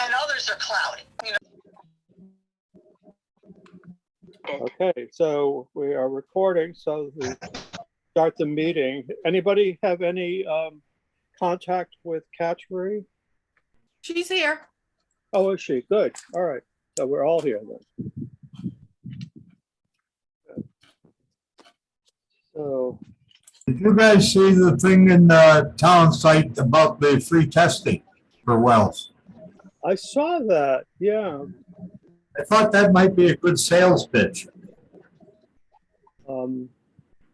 and others are cloudy. Okay, so we are recording, so we start the meeting. Anybody have any contact with Catchery? She's here. Oh, is she? Good. All right. So we're all here then. So, Did you guys see the thing in the town site about the free testing for wells? I saw that. Yeah. I thought that might be a good sales pitch.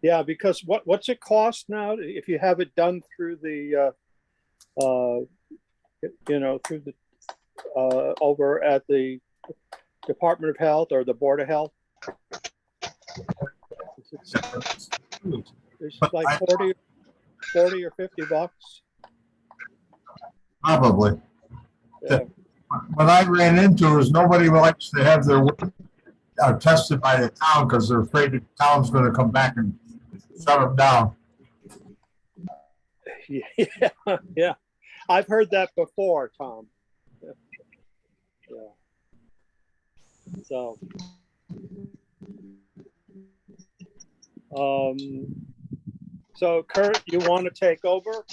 Yeah, because what's it cost now if you have it done through the through the over at the Department of Health or the Board of Health? It's like 40 or 50 bucks. Probably. Yeah. What I ran into is nobody likes to have their work tested by the town because they're afraid the town's going to come back and shut them down. Yeah, yeah. I've heard that before, Tom. Yeah. So, so Kurt, you want to take over?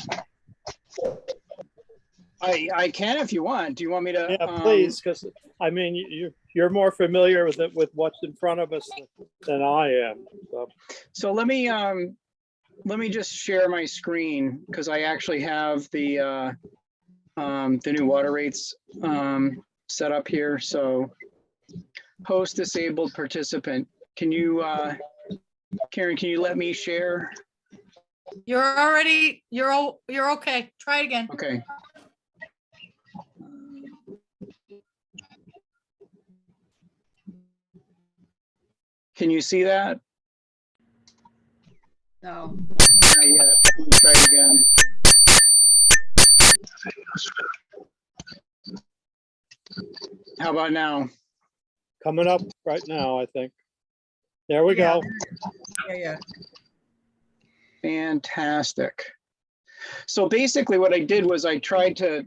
I can if you want. Do you want me to? Yeah, please, because I mean, you're more familiar with it, with what's in front of us than I am. So let me just share my screen because I actually have the new water rates set up here. So host disabled participant. Can you, Karen? Can you let me share? You're okay. Try it again. Okay. Can you see that? No. Not yet. Let me try it again. How about now? Coming up right now, I think. There we go. Yeah. Fantastic. So basically what I did was I tried to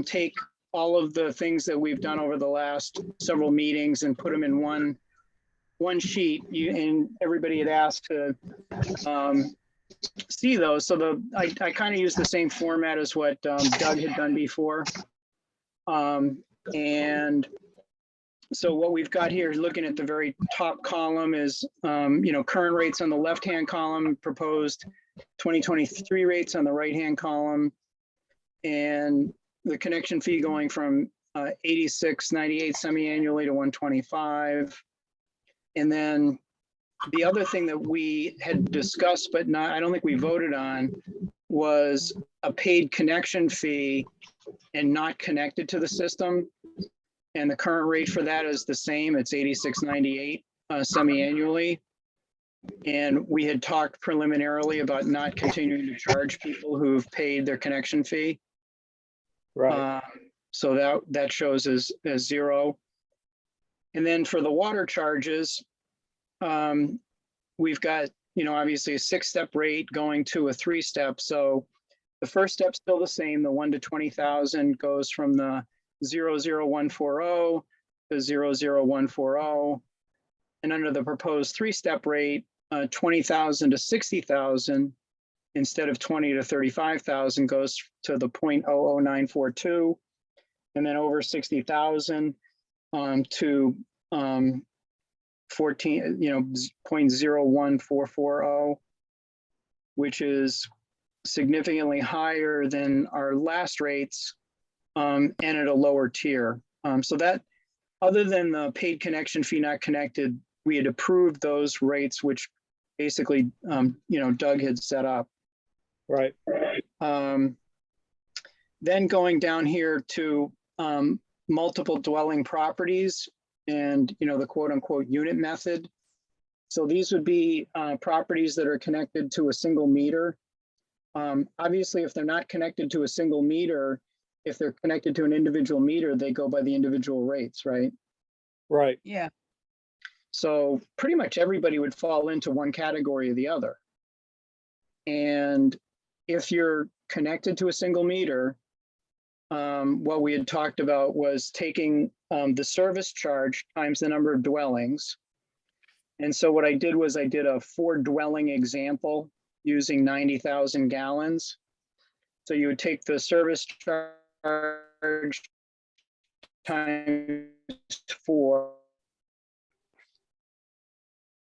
take all of the things that we've done over the last several meetings and put them in one sheet. And everybody had asked to see those. So I kind of used the same format as what Doug had done before. And so what we've got here, looking at the very top column, is current rates on the left-hand column, proposed 2023 rates on the right-hand column, and the connection fee going from $86.98 semi-annually to $125. And then the other thing that we had discussed, but I don't think we voted on, was a paid connection fee and not connected to the system. And the current rate for that is the same. It's $86.98 semi-annually. And we had talked preliminarily about not continuing to charge people who've paid their connection fee. Right. So that shows as zero. And then for the water charges, we've got, obviously a 6-step rate going to a 3-step. So the first step's still the same. The 1 to 20,000 goes from the 00140 to 00140. And under the proposed 3-step rate, 20,000 to 60,000 instead of 20 to 35,000 goes to the 0.00942, and then over 60,000 to 0.01440, which is significantly higher than our last rates and at a lower tier. So that, other than the paid connection fee not connected, we had approved those rates, which basically, Doug had set up. Right. Then going down here to multiple dwelling properties and, the quote unquote unit method. So these would be properties that are connected to a single meter. Obviously, if they're not connected to a single meter, if they're connected to an individual meter, they go by the individual rates, right? Right. Yeah. So pretty much everybody would fall into one category or the other. And if you're connected to a single meter, what we had talked about was taking the service charge times the number of dwellings. And so what I did was I did a 4-dwelling example using 90,000 gallons. So you would take the service charge times 4,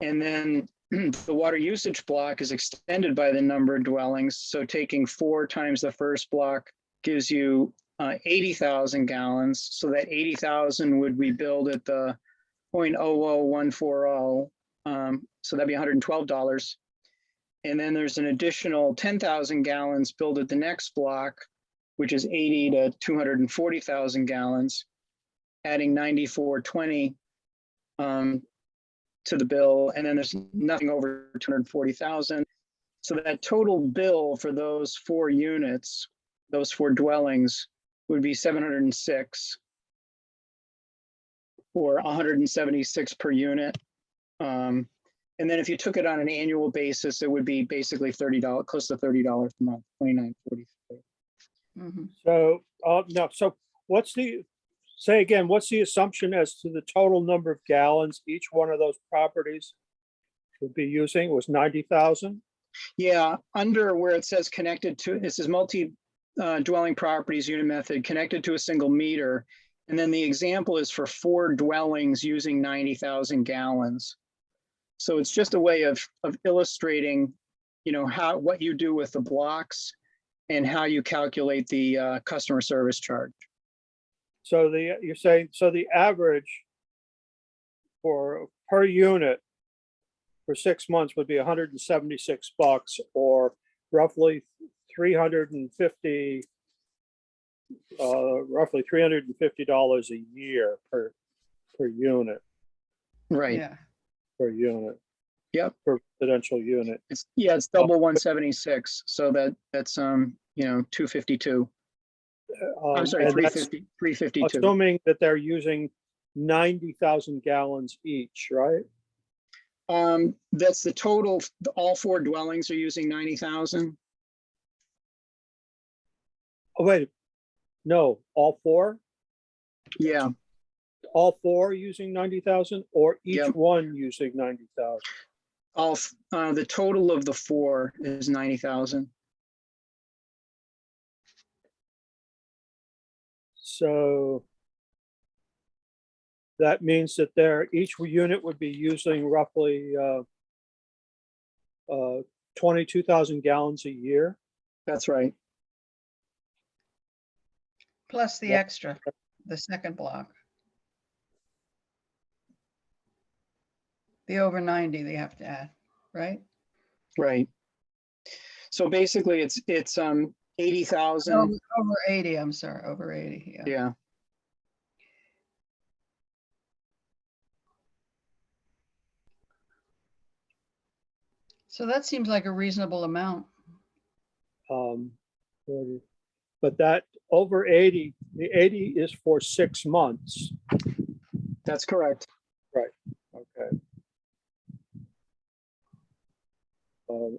and then the water usage block is extended by the number of dwellings. So taking 4 times the first block gives you 80,000 gallons. So that 80,000 would be billed at the 0.00140. So that'd be $112. And then there's an additional 10,000 gallons billed at the next block, which is 80 to 240,000 gallons, adding 9420 to the bill. And then there's nothing over 240,000. So that total bill for those 4 units, those 4 dwellings, would be 706 or 176 per unit. And then if you took it on an annual basis, it would be basically $30, close to $30 a month, $29.43. Mhm. So, no, so say again, what's the assumption as to the total number of gallons each one of those properties would be using? It was 90,000? Yeah, under where it says connected to, this is multi-dwelling properties unit method connected to a single meter. And then the example is for 4 dwellings using 90,000 gallons. So it's just a way of illustrating, what you do with the blocks and how you calculate the customer service charge. So you're saying, so the average per unit for 6 months would be $176 or roughly $350 a year per unit. Right. Yeah. Per unit. Yep. Per residential unit. It's double 176. So that's 252. I'm sorry, And that's 352. assuming that they're using 90,000 gallons each, right? That's the total. All 4 dwellings are using 90,000. Oh, wait, no, all 4? Yeah. All 4 using 90,000 or each Yep. one using 90,000? The total of the 4 is 90,000. So that means that each unit would be using roughly 22,000 gallons a year. That's right. Plus the Yeah. extra, the second block. The over 90 they have to add, right? Right. So basically it's 80,000. Over 80, I'm sorry, over 80, yeah. Yeah. So that seems like a reasonable amount. 40. But that over 80, the 80 is for 6 months. That's correct. Okay.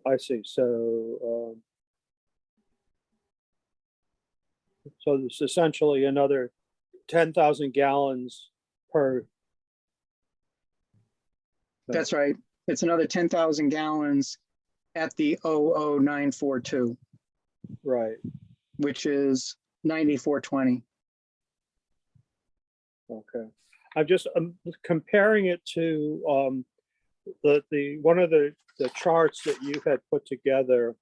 I see. So it's essentially another 10,000 gallons per. That's right. It's another 10,000 gallons at the 00942, Right. which is 9420. Okay. I'm comparing it to one of the charts that you had put together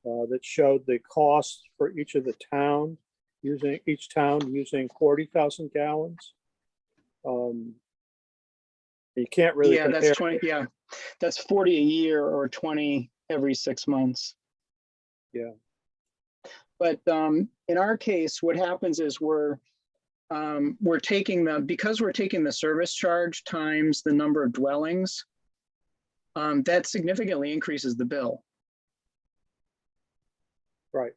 that showed the cost for each of the town using 40,000 gallons. You can't really compare. That's 20. Yeah, that's 40 a year or 20 every 6 months. Yeah. But in our case, what happens is because we're taking the service charge times the number of dwellings, that significantly increases the bill. Right.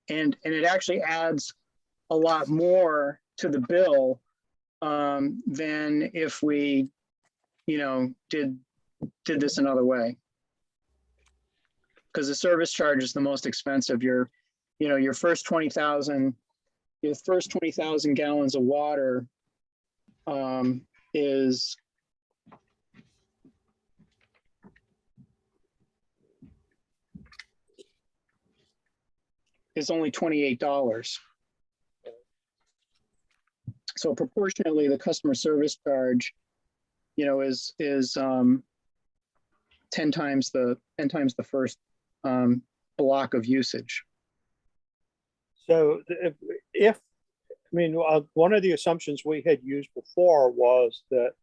And it actually adds a lot more to the bill than if we, did this another way. Because the service charge is the most expensive. You're you know, your first 20,000 gallons of water is only $28. So proportionately, the customer service charge, you know, is 10 times the first block of usage. So I mean, one of the assumptions we had used before was that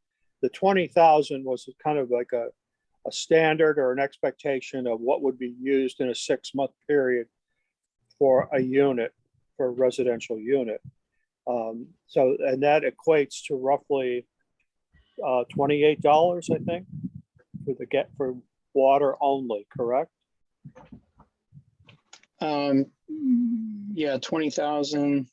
the 20,000 was kind of like a standard or an expectation of what would be used in a 6-month period for a unit, for a residential unit. So, and that equates to roughly $28, I think, for water only, correct? Yeah, 20,000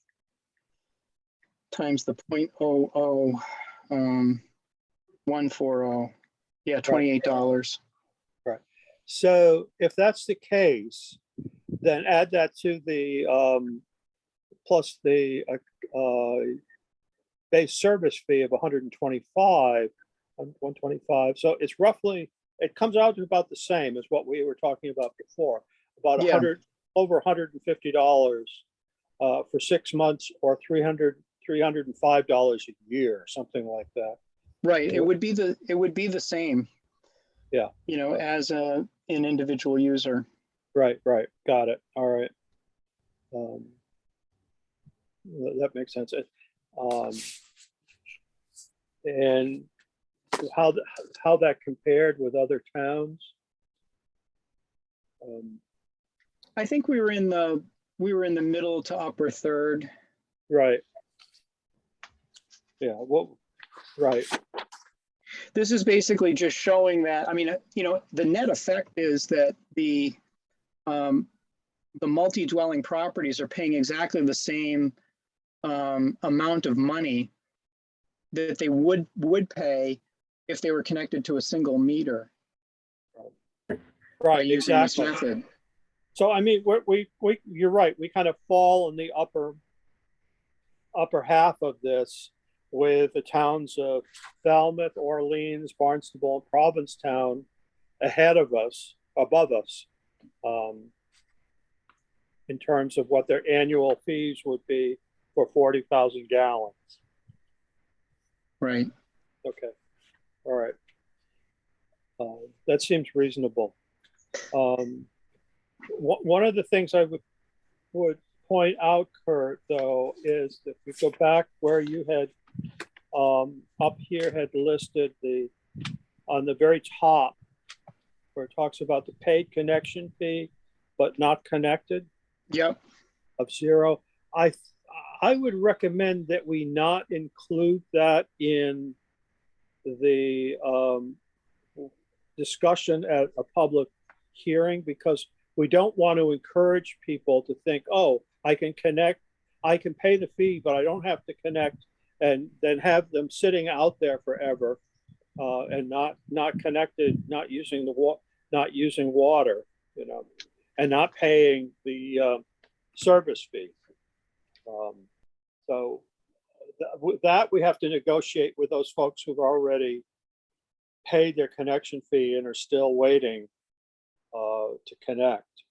times the 0.00140. Yeah, $28. Right. So if that's the case, then add that to the plus the base service fee of 125. So it's roughly, it comes out to about the same as what we were talking about before, about Yeah. over $150 for 6 months, or $305 a year, something like that. Right. It would be the same. Yeah. You know, as an individual user. Right. Got it. All right. That makes sense. And how that compared with other towns? I think we were in the middle to upper third. Right. Yeah. Well, right. This is basically just showing that, I mean, you know, the net effect is that the multi-dwelling properties are paying exactly the same amount of money that they would pay if they were connected to a single meter. By Right. using this Exactly. method. So I mean, we you're right. We kind of fall in the upper half of this, with the towns of Falmouth, Orleans, Barnstable, and Provincetown ahead of us, above us, in terms of what their annual fees would be for 40,000 gallons. Right. Okay. All right. That seems reasonable. One of the things I would point out, Kurt, though, is that we go back where you had up here had listed on the very top, where it talks about the paid connection fee but not connected. Yep. Of $0. I would recommend that we not include that in the discussion at a public hearing, because we don't want to encourage people to think, oh, I can connect, I can pay the fee, but I don't have to connect, and then have them sitting out there forever and not connected, not using water, you know, and not paying the service fee. So that we have to negotiate with those folks who've already paid their connection fee and are still waiting to connect.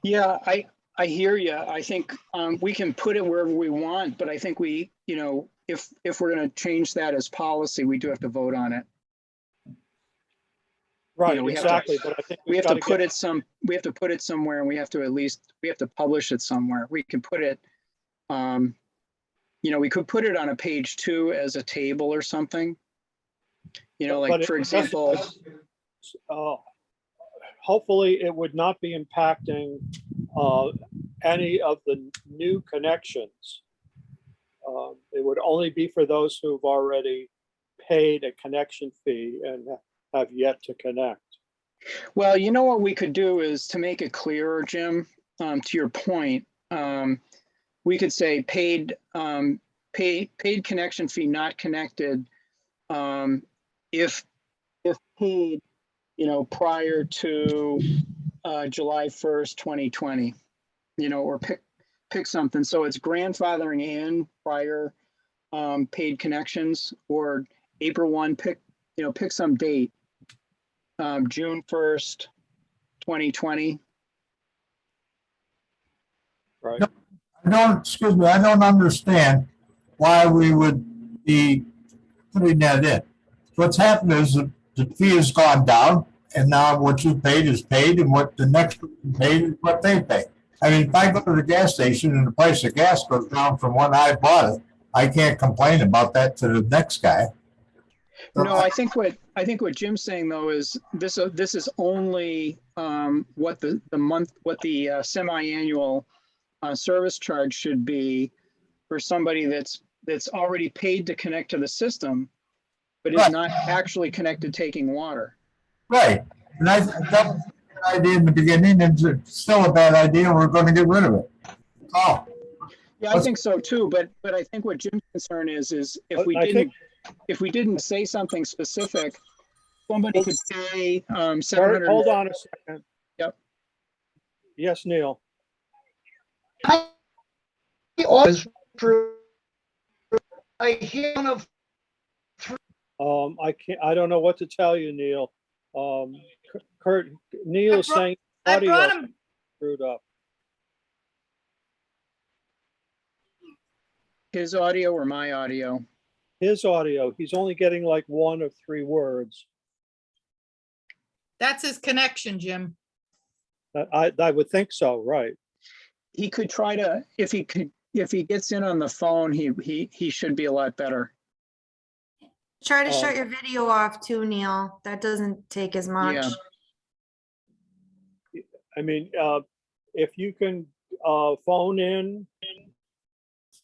Yeah, I hear you. I think we can put it wherever we want, but I think we, you know, if we're going to change that as policy, we do have to vote on it. Right, You know, exactly. But I think we have to put it somewhere, and we have to publish it somewhere. We can put it, you know, we could put it on a page 2 as a table or something. You know, like, for example, hopefully it would not be impacting any of the new connections. It would only be for those who've already paid a connection fee and have yet to connect. well, you know what we could do is, to make it clearer, Jim, to your point, we could say paid connection fee not connected if paid, you know, prior to July 1st, 2020. or pick something. So it's grandfathering in prior paid connections, or April 1, pick some date. June 1st, 2020. Right. I don't understand why we would be putting that in. What's happened is that the fee has gone down, and now what you paid is paid, and what the next person paid is what they pay. I mean, if I go to the gas station and the price of gas goes down from when I bought it, I can't complain about that to the next guy. No, I think what Jim's saying though is this is only what the semi-annual service charge should be for somebody that's already paid to connect to the system, but is Right. not actually connected taking water. Right. And that was a bad idea in the beginning, and it's still a bad idea. We're going to get rid of it. Oh, Yeah, I think so too. But I think what Jim's concern is if we didn't say something specific, somebody could pay Bert, 700. hold on a second. Yep. Yes, Neil. I don't know what to tell you, Neil. Kurt, Neil's saying I brought audio him. screwed up. His audio or my audio? His audio, he's only getting like 1 of 3 words. That's his connection, Jim. I would think so, right? He could try to, if he gets in on the phone, he should be a lot better. Try to Um, shut your video off too, Neil. That doesn't take as much. Yeah. I mean, if you can phone in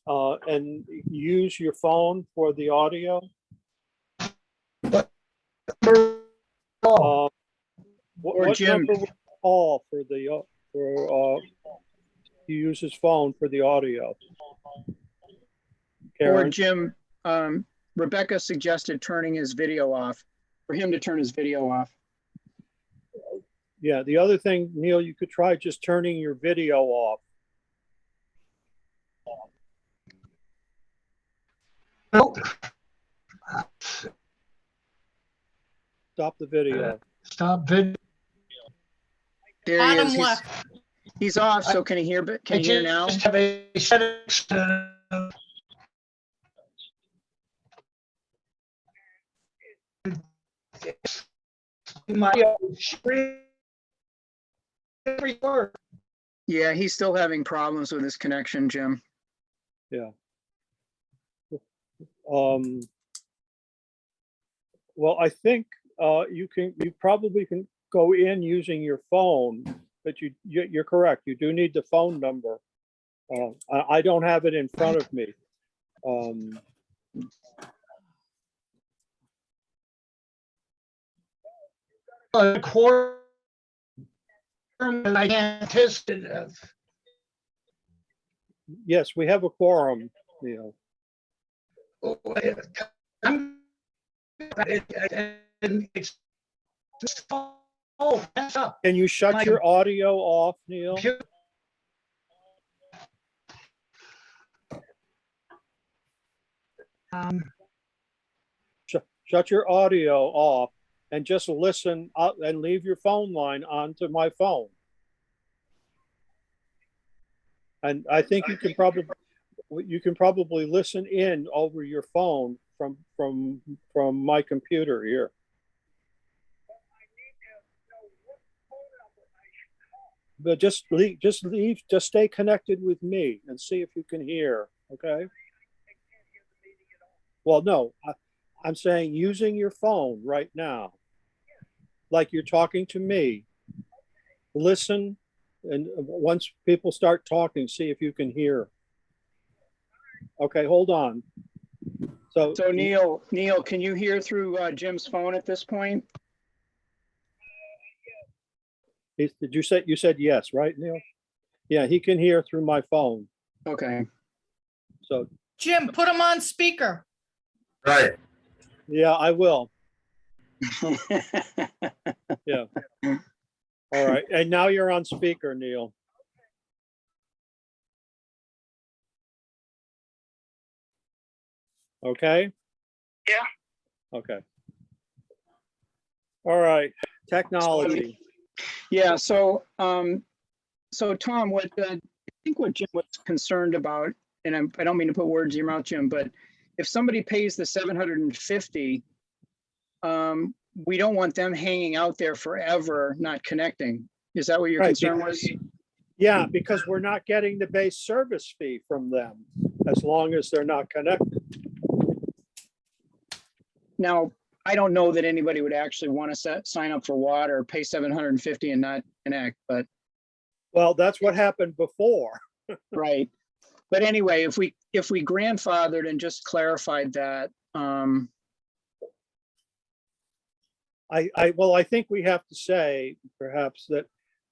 and use your phone for the audio. What Jim. number would you call for to use his phone for the audio? Or Karen, Jim, Rebecca suggested turning his video off, for him to turn his video off. yeah, the other thing, Neil, you could try just turning your video off. Stop the video. Stop video. There he Bottom is. left. He's off, so can he hear, can you hear now? Just have a settings, my screen. Every word. Yeah, he's still having problems with his connection, Jim. Well, I think you probably can go in using your phone, but you're correct. You do need the phone number. I don't have it in front of me. A quarter. And I can't test it. Yes, we have a quorum, Neil. Oh, that's up. Can you shut your audio off, Neil? Shut your audio off and just listen up and leave your phone line onto my phone. And I think you can probably listen in over your phone from my computer here. But just stay connected with me and see if you can hear, okay? Well, no, I'm saying using your phone right now, like you're talking to me. Listen, and once people start talking, see if you can hear. Okay, hold on. So Neil, can you hear through Jim's phone at this point? did you said yes, right, Neil? Yeah, he can hear through my phone. Okay. So Jim, put him on speaker. right. yeah, I will. Yeah. All right. And now you're on speaker, Neil. Okay? Yeah. Okay. All right, technology. Yeah, so, so Tom, I think what Jim was concerned about, and I don't mean to put words in your mouth, Jim, but if somebody pays the 750, we don't want them hanging out there forever, not connecting. Is that what your Right, concern was? Yeah, because we're not getting the base service fee from them as long as they're not connected. Now, I don't know that anybody would actually want to sign up for water, pay 750 and not connect, but Well, that's what happened before. right. But anyway, if we grandfathered and just clarified that, I think we have to say perhaps that,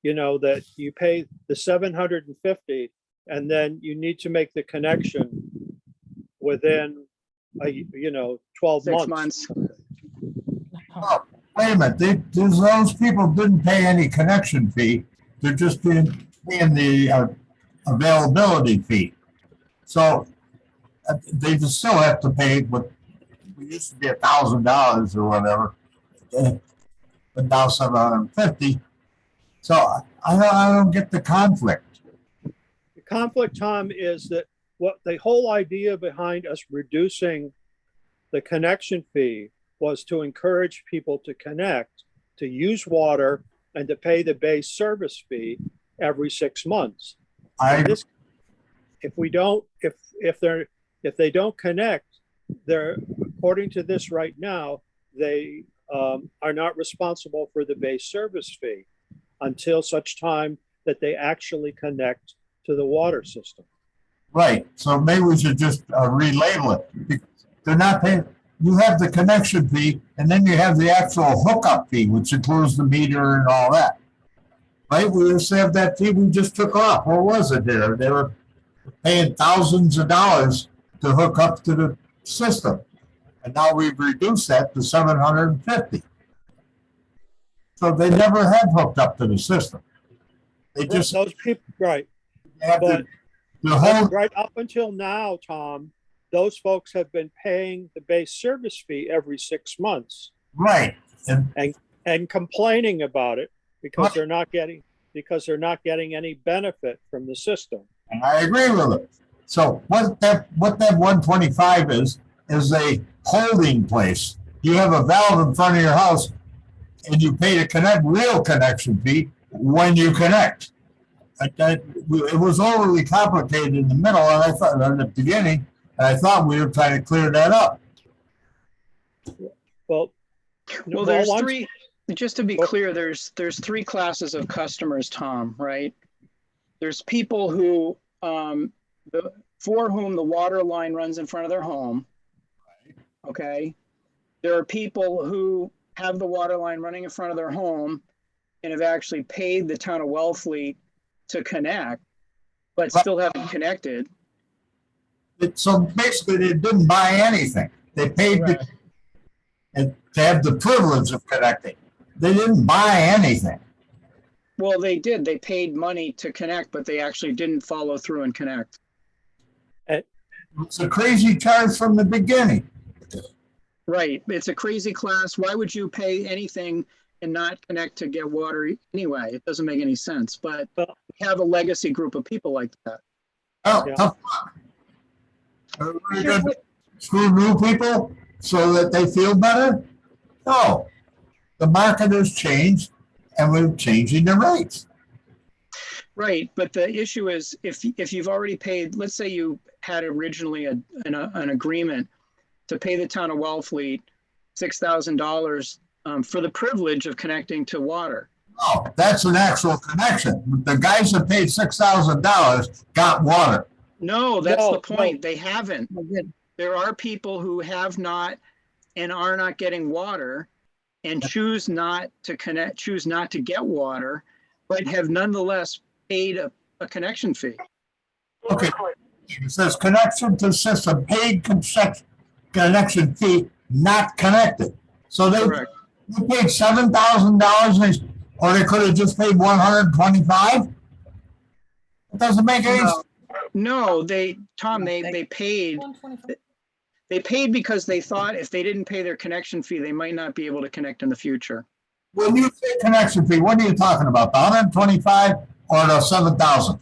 that you pay the 750 and then you need to make the connection within, 12 6 months. months. Oh, wait a minute, those people didn't pay any connection fee. They're just paying the availability fee. So they just still have to pay what used to be $1,000 or whatever, but now 750. So I don't get the conflict. The conflict, Tom, is that what the whole idea behind us reducing the connection fee was to encourage people to connect, to use water, and to pay the base service fee every 6 months. If they don't connect, they're, according to this right now, they are not responsible for the base service fee until such time that they actually connect to the water system. Right. So maybe we should just relabel it. They're not paying. You have the connection fee, and then you have the actual hookup fee, which includes the meter and all that. Right? We used to have that fee we just took off. What was it there? They were paying thousands of dollars to hook up to the system. And now we've reduced that to 750. So they never have hooked up to the system. They just Those people, right. have But the whole right up until now, Tom, those folks have been paying the base service fee every 6 months right. and complaining about it because they're not getting any benefit from the system. And I agree with it. So what that 125 is a holding place. You have a valve in front of your house and you pay the real connection fee when you connect. It was overly complicated in the middle, and I thought in the beginning, and I thought we were trying to clear that up. Well, There's three, just to be clear, there's three classes of customers, Tom, right? There's people who, for whom the water line runs in front of their home. Okay. There are people who have the water line running in front of their home and have actually paid the town of Wellfleet to connect, but still haven't connected. So basically, they didn't buy anything. They paid to have the privilege of connecting. They didn't buy anything. Well, they did. They paid money to connect, but they actually didn't follow through and connect. It's a crazy charge from the beginning. Right. It's a crazy class. Why would you pay anything and not connect to get water anyway? It doesn't make any sense. But we have a legacy group of people like that. Oh, Yeah. tough luck. Are we going to screw new people so that they feel better? No. The market has changed, and we're changing the rates. Right. But the issue is if you've already paid, let's say you had originally an agreement to pay the town of Wellfleet $6,000 for the privilege of connecting to water. Oh, that's an actual connection. The guys that paid $6,000 got water. No, that's No, the point. no. They haven't. There are people who have not and are not getting water and choose not to connect, choose not to get water, but have nonetheless paid a connection fee. Okay. It says connection to system, paid connection fee, not connected. So they paid $7,000, or they could have just paid $125. It doesn't make any sense. No, Tom, they paid. They paid because they thought if they didn't pay their connection fee, they might not be able to connect in the future. When you say connection fee, what are you talking about? The 125 or the 7,000?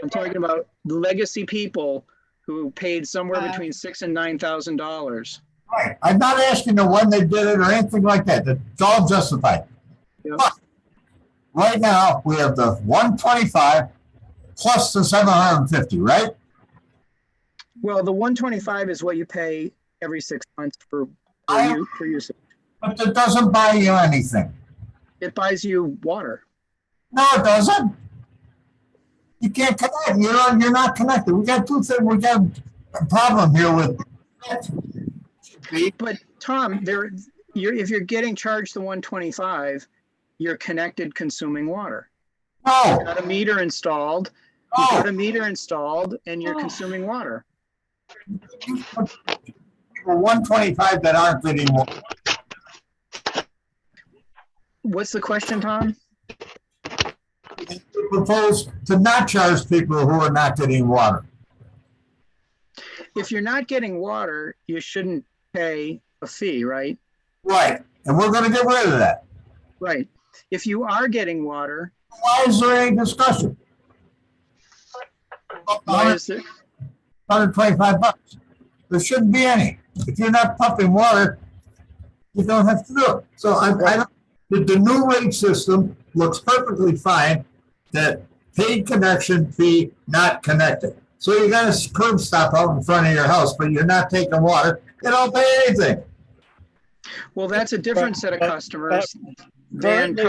I'm talking about the legacy people who paid somewhere between $6,000 and $9,000. Right. I'm not asking them when they did it or anything like that. It's all justified. Yep. But right now, we have the 125 plus the 750, right? Well, the 125 is what you pay every 6 months for usage. But it doesn't buy you anything. It buys you water. No, it doesn't. You can't connect. You're not connected. We got two things. We got a problem here with. But Tom, if you're getting charged the 125, you're connected consuming water. No. You've got a meter installed. You've got a meter installed and you're consuming water. 125 that aren't getting water. What's the question, Tom? Propose to not charge people who are not getting water. If you're not getting water, you shouldn't pay a fee, right? Right. And we're going to get rid of that. Right. If you are getting water, Why is there any discussion? why is there? 125 bucks. There shouldn't be any. If you're not pumping water, you don't have to do it. So I don't, the new rate system looks perfectly fine that paid connection fee not connected. So you got a curb stop out in front of your house, but you're not taking water, you don't pay anything. Well, that's a different set of customers. Currently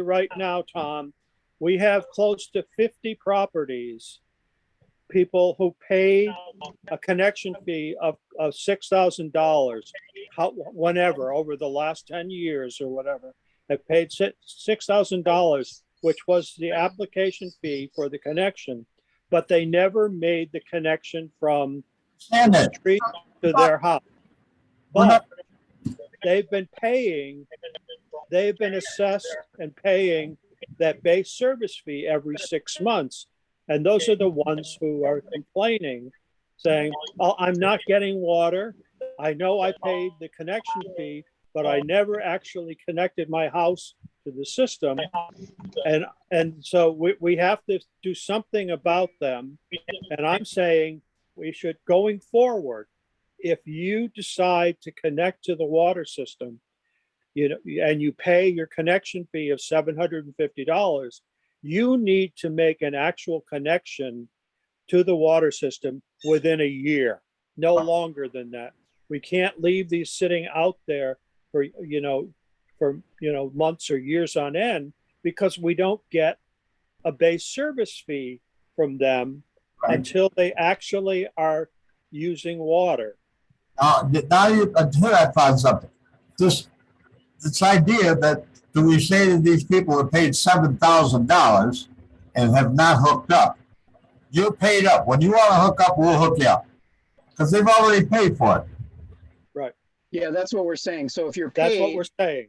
right now, Tom, we have close to 50 properties, people who paid a connection fee of $6,000, whenever, over the last 10 years or whatever, have paid $6,000, which was the application fee for the connection, but they never made the connection from the street to their house. But they've been assessed and paying that base service fee every 6 months. And those are the ones who are complaining, saying, oh, I'm not getting water. I know I paid the connection fee, but I never actually connected my house to the system. And so we have to do something about them. And I'm saying we should, going forward, if you decide to connect to the water system, and you pay your connection fee of $750, you need to make an actual connection to the water system within a year, no longer than that. We can't leave these sitting out there for months or years on end, because we don't get a base service fee from them until they actually are using water. Here I found something. This idea that do we say to these people who paid $7,000 and have not hooked up, you're paid up. When you want to hook up, we'll hook you up, because they've already paid for it. Right. Yeah, that's what we're saying. So if you're That's paid, what we're saying.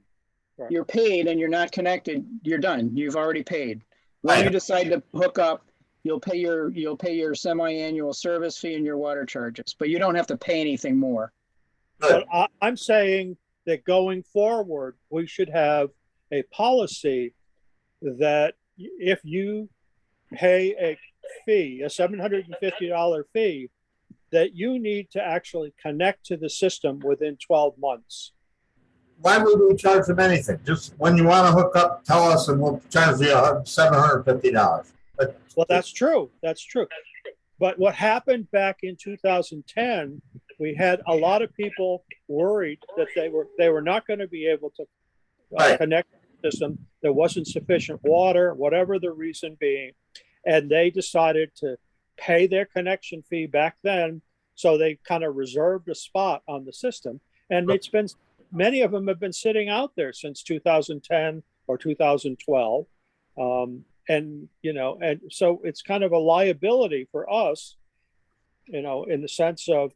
Right. you're paid and you're not connected, you're done. You've already paid. When you decide to hook up, you'll pay your semi-annual service fee and your water charges, but you don't have to pay anything more. But I'm saying that going forward, we should have a policy that if you pay a fee, a $750 fee, that you need to actually connect to the system within 12 months. Why would we charge them anything? Just when you want to hook up, tell us and we'll charge you $750. Well, that's true. That's true. But what happened back in 2010, we had a lot of people worried that they were not going to be able to connect to the system. There wasn't sufficient water, whatever the reason being. And they decided to pay their connection fee back then. So they kind of reserved a spot on the system. And it's been, many of them have been sitting out there since 2010 or 2012. And so it's kind of a liability for us, in the sense of,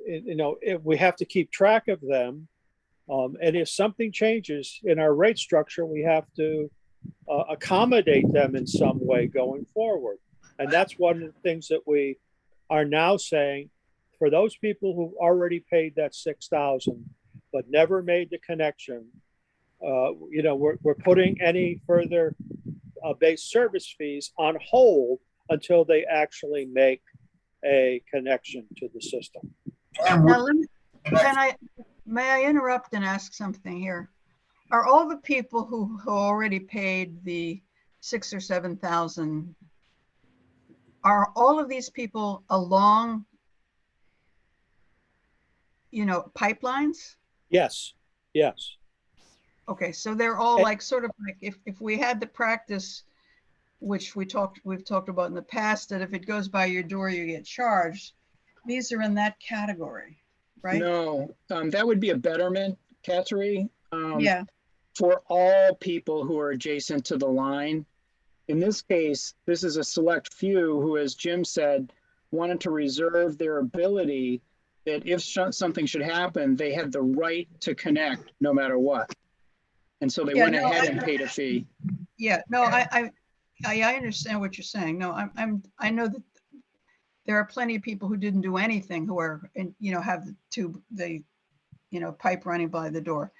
if we have to keep track of them. And if something changes in our rate structure, we have to accommodate them in some way going forward. And that's one of the things that we are now saying, for those people who already paid that 6,000 but never made the connection, we're putting any further base service fees on hold until they actually make a connection to the system. And Now, may I interrupt and ask something here? Are all the people who already paid the 6,000 or 7,000, are all of these people along, pipelines? Yes, yes. Okay, so they're all like, sort of like, if we had the practice, which we've talked about in the past, that if it goes by your door, you get charged. These are in that category, right? No, that would be a betterment, Kateri, Yeah, for all people who are adjacent to the line. In this case, this is a select few who, as Jim said, wanted to reserve their ability that if something should happen, they had the right to connect no matter what. And so they Yeah, went no, ahead and paid a fee. yeah, no, I understand what you're saying. No, I know that there are plenty of people who didn't do anything who are, have the pipe running by the door.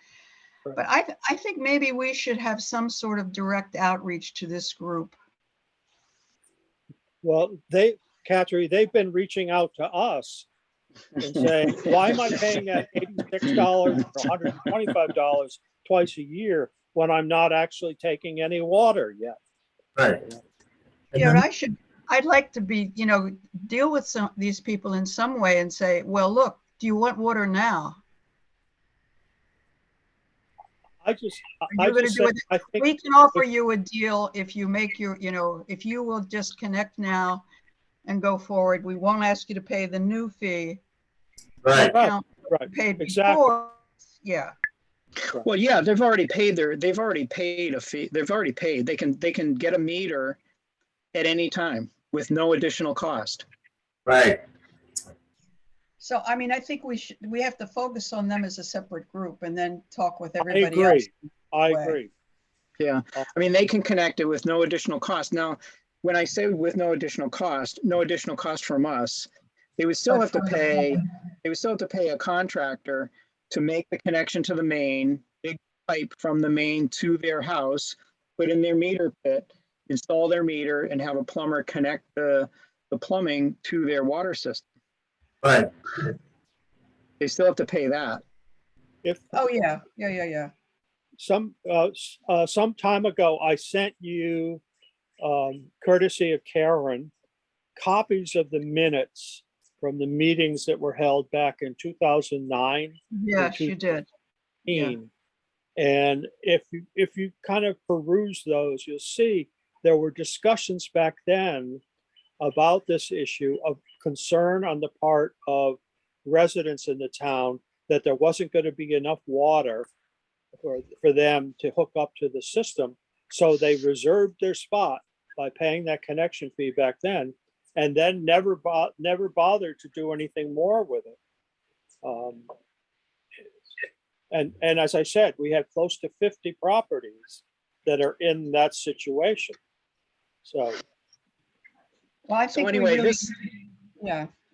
Right. But I think maybe we should have some sort of direct outreach to this group. Well, Katri, they've been reaching out to us and saying, why am I paying that $86 or $125 twice a year when I'm not actually taking any water yet? right. And Yeah, then- I'd like to be, deal with these people in some way and say, well, look, do you want water now? I just gonna say, do it? I think We can offer you a deal if you make if you will just connect now and go forward. We won't ask you to pay the new fee. Right. Account right, paid exactly. before. Yeah. Well, yeah, they've already paid a fee. They've already paid. They can get a meter at any time with no additional cost. Right. So, I mean, I think we have to focus on them as a separate group and then talk with I everybody else. agree. Yeah, I mean, they can connect it with no additional cost. Now, when I say with no additional cost from us, they would still have to pay a contractor to make the connection to the main, big pipe from the main to their house, put in their meter pit, install their meter, and have a plumber connect the plumbing to their water system. Right. They still have to pay that. If Oh, yeah. some time ago, I sent you, courtesy of Karen, copies of the minutes from the meetings that were held back in 2009. Yes, you did. Yeah. And if you kind of peruse those, you'll see there were discussions back then about this issue of concern on the part of residents in the town that there wasn't going to be enough water for them to hook up to the system. So they reserved their spot by paying that connection fee back then, and then never bothered to do anything more with it. And as I said, we had close to 50 properties that are in that situation. So, Well, I So think anyway,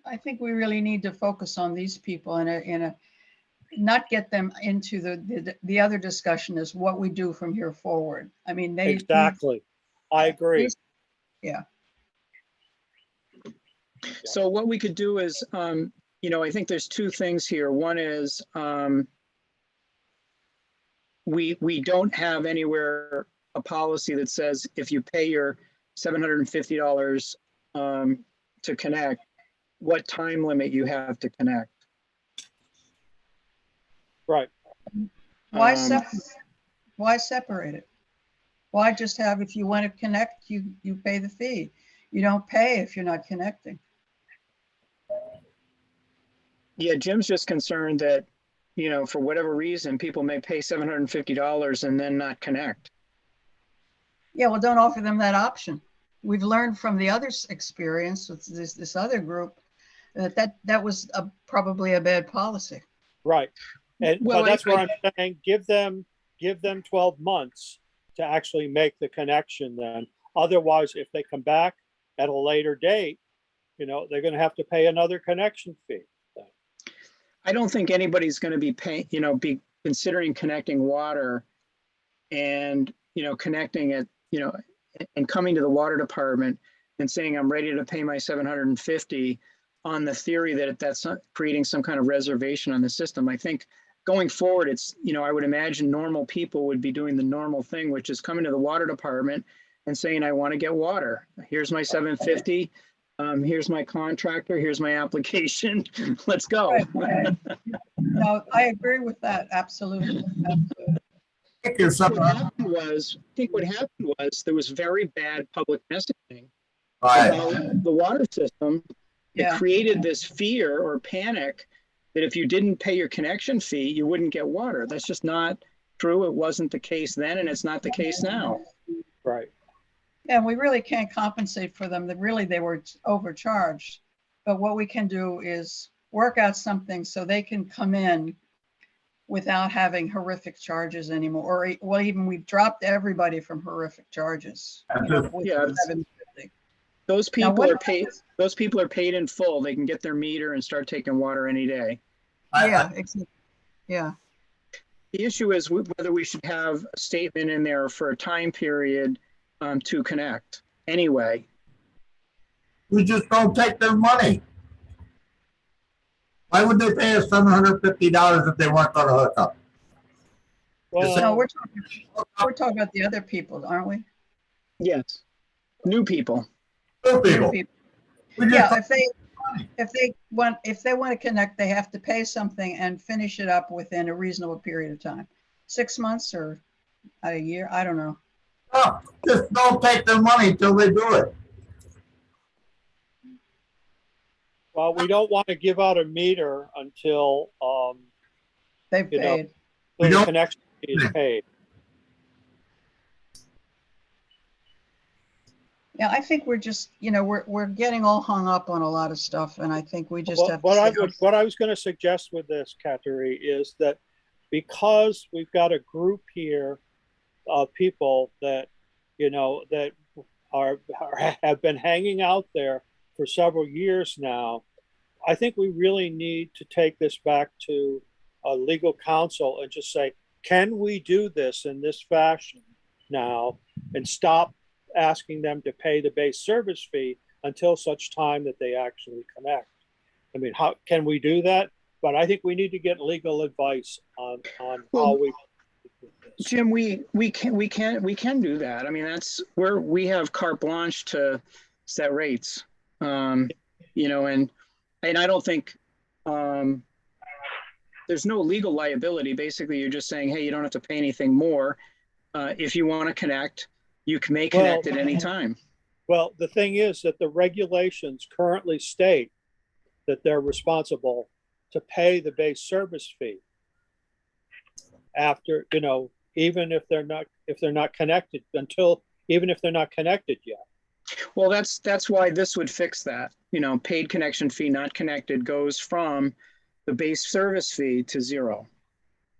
I think we really need to focus on these people and not get them into the other discussion is what we do from here forward. I mean, exactly. I agree. Yeah. So what we could do is, I think there's two things here. One is we don't have anywhere a policy that says if you pay your $750 to connect, what time limit you have to connect. Right. Why separate it? Why just have, if you want to connect, you pay the fee. You don't pay if you're not connecting. Yeah, Jim's just concerned that, for whatever reason, people may pay $750 and then not connect. Yeah, well, don't offer them that option. We've learned from the other experience with this other group that was probably a bad policy. Right. And Well, but that's what I'm saying. Give them 12 months to actually make the connection then. Otherwise, if they come back at a later date, they're gonna have to pay another connection fee. I don't think anybody's going to be paying, be considering connecting water and, connecting it, and coming to the water department and saying, I'm ready to pay my 750 on the theory that that's not creating some kind of reservation on the system. I think going forward, it's, I would imagine normal people would be doing the normal thing, which is coming to the water department and saying, I want to get water. Here's my 750. Here's my contractor. Here's my application. Let's go. Right. No, I agree with that. Absolutely. Absolutely. I think what happened was there was very bad public messaging Right. about the water system. It Yeah. created this fear or panic that if you didn't pay your connection fee, you wouldn't get water. That's just not true. It wasn't the case then, and it's not the case now. Right. And we really can't compensate for them. They were overcharged. But what we can do is work out something so they can come in without having horrific charges anymore. Or, well, even we've dropped everybody from horrific charges. With Yeah. 750. Those Now, people what are paid. Those people are paid in full. They can get their meter and start taking water any day. Yeah, exactly. Yeah. The issue is whether we should have a statement in there for a time period to connect. Anyway, We just don't take their money. Why would they pay us $750 if they weren't gonna hook up? No, Well, we're talking about the other people, aren't we? yes, new people. Two New people. people. We just Yeah, don't- if they want to connect, they have to pay something and finish it up within a reasonable period of time. 6 months or a year, I don't know. no, just don't take their money till they do it. well, we don't want to give out a meter until, They've You know, paid. We the don't- connection fee is paid. Yeah, I think we're just, we're getting all hung up on a lot of stuff, and I think we just Well, have what to. what I was going to suggest with this, Kateri, is that because we've got a group here of people that, that have been hanging out there for several years now, I think we really need to take this back to a legal counsel and just say, can we do this in this fashion now and stop asking them to pay the base service fee until such time that they actually connect? I mean, how can we do that? But I think we need to get legal advice on how we. Jim, we can do that. I mean, that's where we have carte blanche to set rates. And I don't think there's no legal liability. Basically, you're just saying, hey, you don't have to pay anything more. If you want to connect, you may connect at any time. Well, the thing is that the regulations currently state that they're responsible to pay the base service fee after, even if they're not connected even if they're not connected yet. Well, that's why this would fix that. Paid connection fee not connected goes from the base service fee to zero.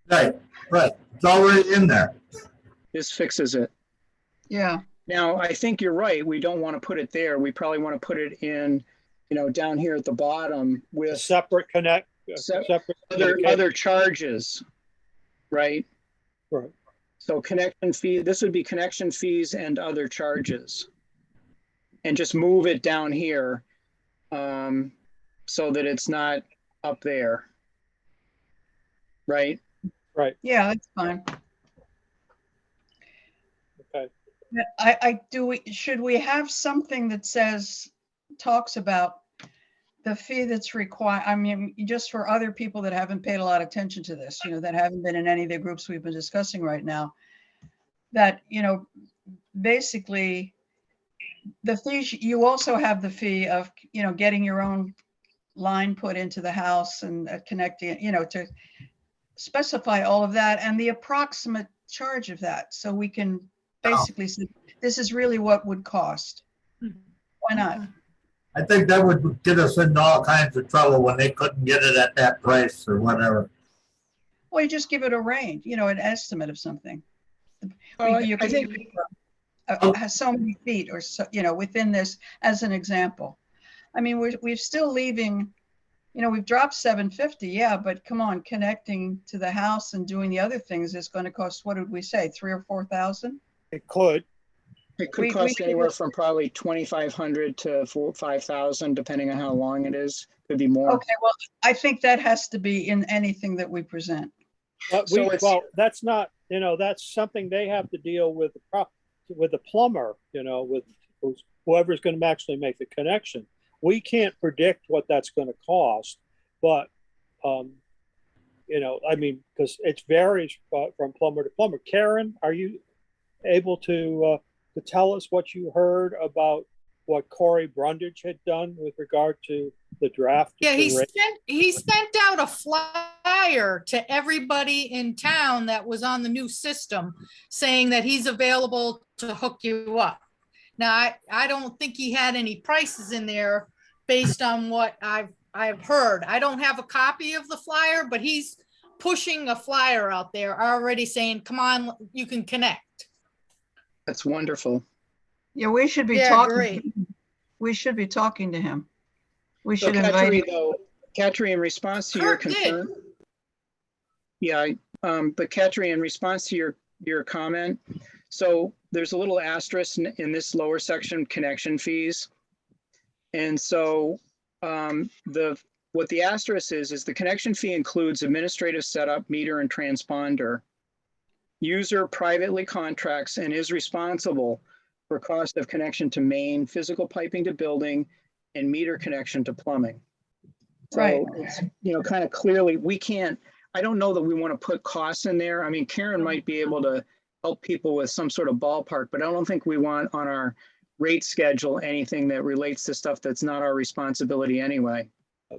Right. It's already in there. This fixes it. Yeah, Now, I think you're right. We don't want to put it there. We probably want to put it in, down here at the bottom A with separate other communication. charges, right? Right. So connection fee, this would be connection fees and other charges. And just move it down here so that it's not up there. Right? yeah, that's fine. Okay. Should we have something that talks about the fee that's required? I mean, just for other people that haven't paid a lot of attention to this, that haven't been in any of the groups we've been discussing right now, that, basically the fees, you also have the fee of, getting your own line put into the house and connecting, to specify all of that and the approximate charge of that. So we can basically say, this is really what would cost. Why not? I think that would get us into all kinds of trouble when they couldn't get it at that price or whatever. Well, you just give it a range, an estimate of something. Well, You I can think so many feet or so, within this as an example. I mean, we're still leaving, you know, we've dropped 750, yeah, but come on, connecting to the house and doing the other things is going to cost, what did we say, 3 or 4,000? It could. It could We cost could anywhere just- from probably 2,500 to 5,000, depending on how long it is. Could be more. Okay, well, I think that has to be in anything that we present. But So we, it's- well, that's not, that's something they have to deal with with the plumber, with whoever's going to actually make the connection. We can't predict what that's going to cost, but, I mean, because it varies from plumber to plumber. Karen, are you able to tell us what you heard about what Corey Brundage had done with regard to the draft? Yeah, he sent out a flyer to everybody in town that was on the new system saying that he's available to hook you up. Now, I don't think he had any prices in there based on what I've heard. I don't have a copy of the flyer, but he's pushing a flyer out there already saying, come on, you can connect. That's wonderful. Yeah, we should be Yeah, talking. great. We should be talking to him. We So should invite Katri, him. though, Katri, in response to your Kurt did. concern. Yeah, but Katri, in response to your comment, so there's a little asterisk in this lower section, connection fees. And so what the asterisk is the connection fee includes administrative setup, meter, and transponder. User privately contracts and is responsible for cost of connection to main, physical piping to building, and meter connection to plumbing. Right. So it's, kind of clearly, I don't know that we want to put costs in there. I mean, Karen might be able to help people with some sort of ballpark, but I don't think we want on our rate schedule anything that relates to stuff that's not our responsibility anyway.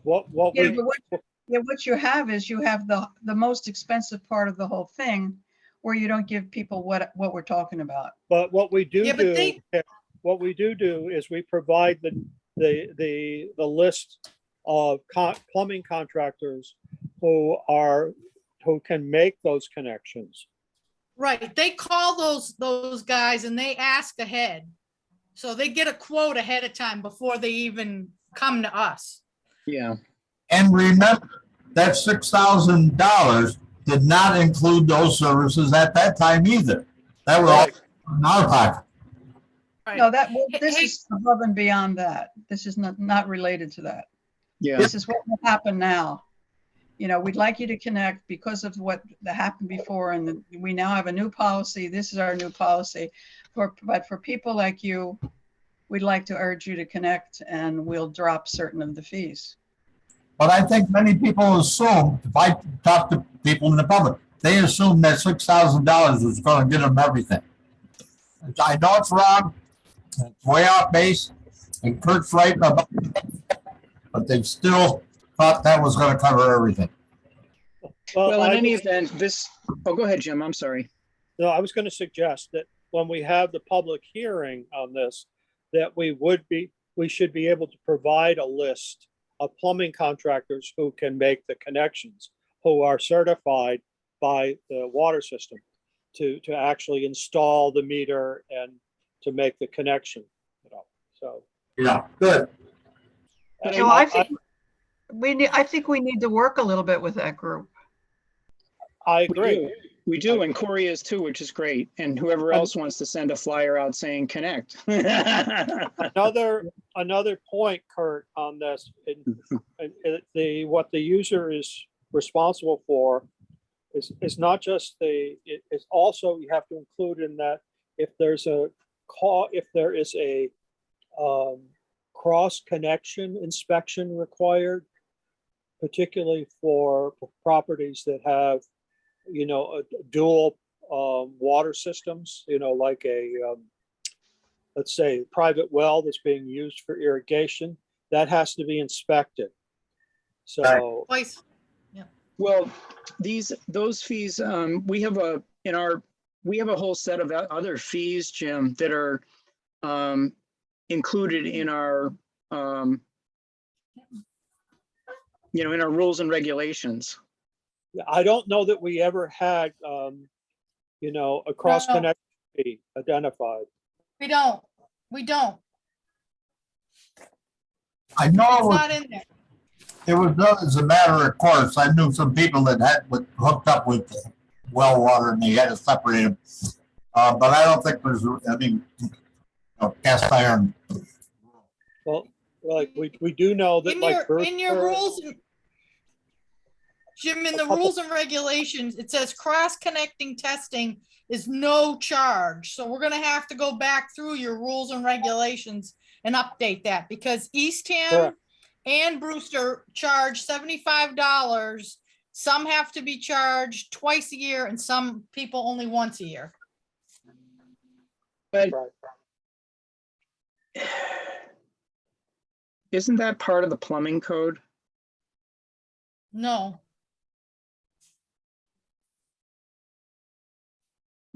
What Yeah, we, but what you have is you have the most expensive part of the whole thing where you don't give people what we're talking about. but what we do Yeah, but do is we provide the list of plumbing contractors who can make those connections. Right, they call those guys and they ask ahead. So they get a quote ahead of time before they even come to us. Yeah. And remember, that $6,000 did not include those services at that time either. That was all Right. in our pocket. Right. No, Hey, this hey. is above and beyond that. This is not related to that. Yeah. This is what will happen now. We'd like you to connect because of what happened before, and we now have a new policy. This is our new policy. But for people like you, we'd like to urge you to connect, and we'll drop certain of the fees. But I think many people assume, if I talk to people in the public, they assume that $6,000 was going to get them everything. I know it's wrong, it's way off base, and Kurt's right about it, but they still thought that was going to cover everything. Well, in I any would- event, go ahead, Jim. I'm sorry. No, I was going to suggest that when we have the public hearing on this, that we should be able to provide a list of plumbing contractors who can make the connections, who are certified by the water system to actually install the meter and to make the connection, so. Yeah, good. I think we need to work a little bit with that group. I We agree. do. We do, and Corey is too, which is great. And whoever else wants to send a flyer out saying connect. Another point, Kurt, on this, what the user is responsible for is not just it's also, you have to include in that if there is a cross connection inspection required, particularly for properties that have, a dual water systems, like let's say private well that's being used for irrigation, that has to be inspected. So, Twice. Well, those fees, we have a whole set of other fees, Jim, that are included in our in our rules and regulations. I don't know that we ever had, a cross connection fee identified. We don't. I know It's not in there. it was done as a matter of course. I knew some people that had hooked up with well water and they had to separate them. But I don't think there's, I mean, cast iron. Well, like we do know that like In your rules, Jim, in the rules and regulations, it says cross-connecting testing is no charge. So we're gonna have to go back through your rules and regulations and update that because Eastham Correct. and Brewster charge $75. Some have to be charged twice a year and some people only once a year. But Right. isn't that part of the plumbing code? No.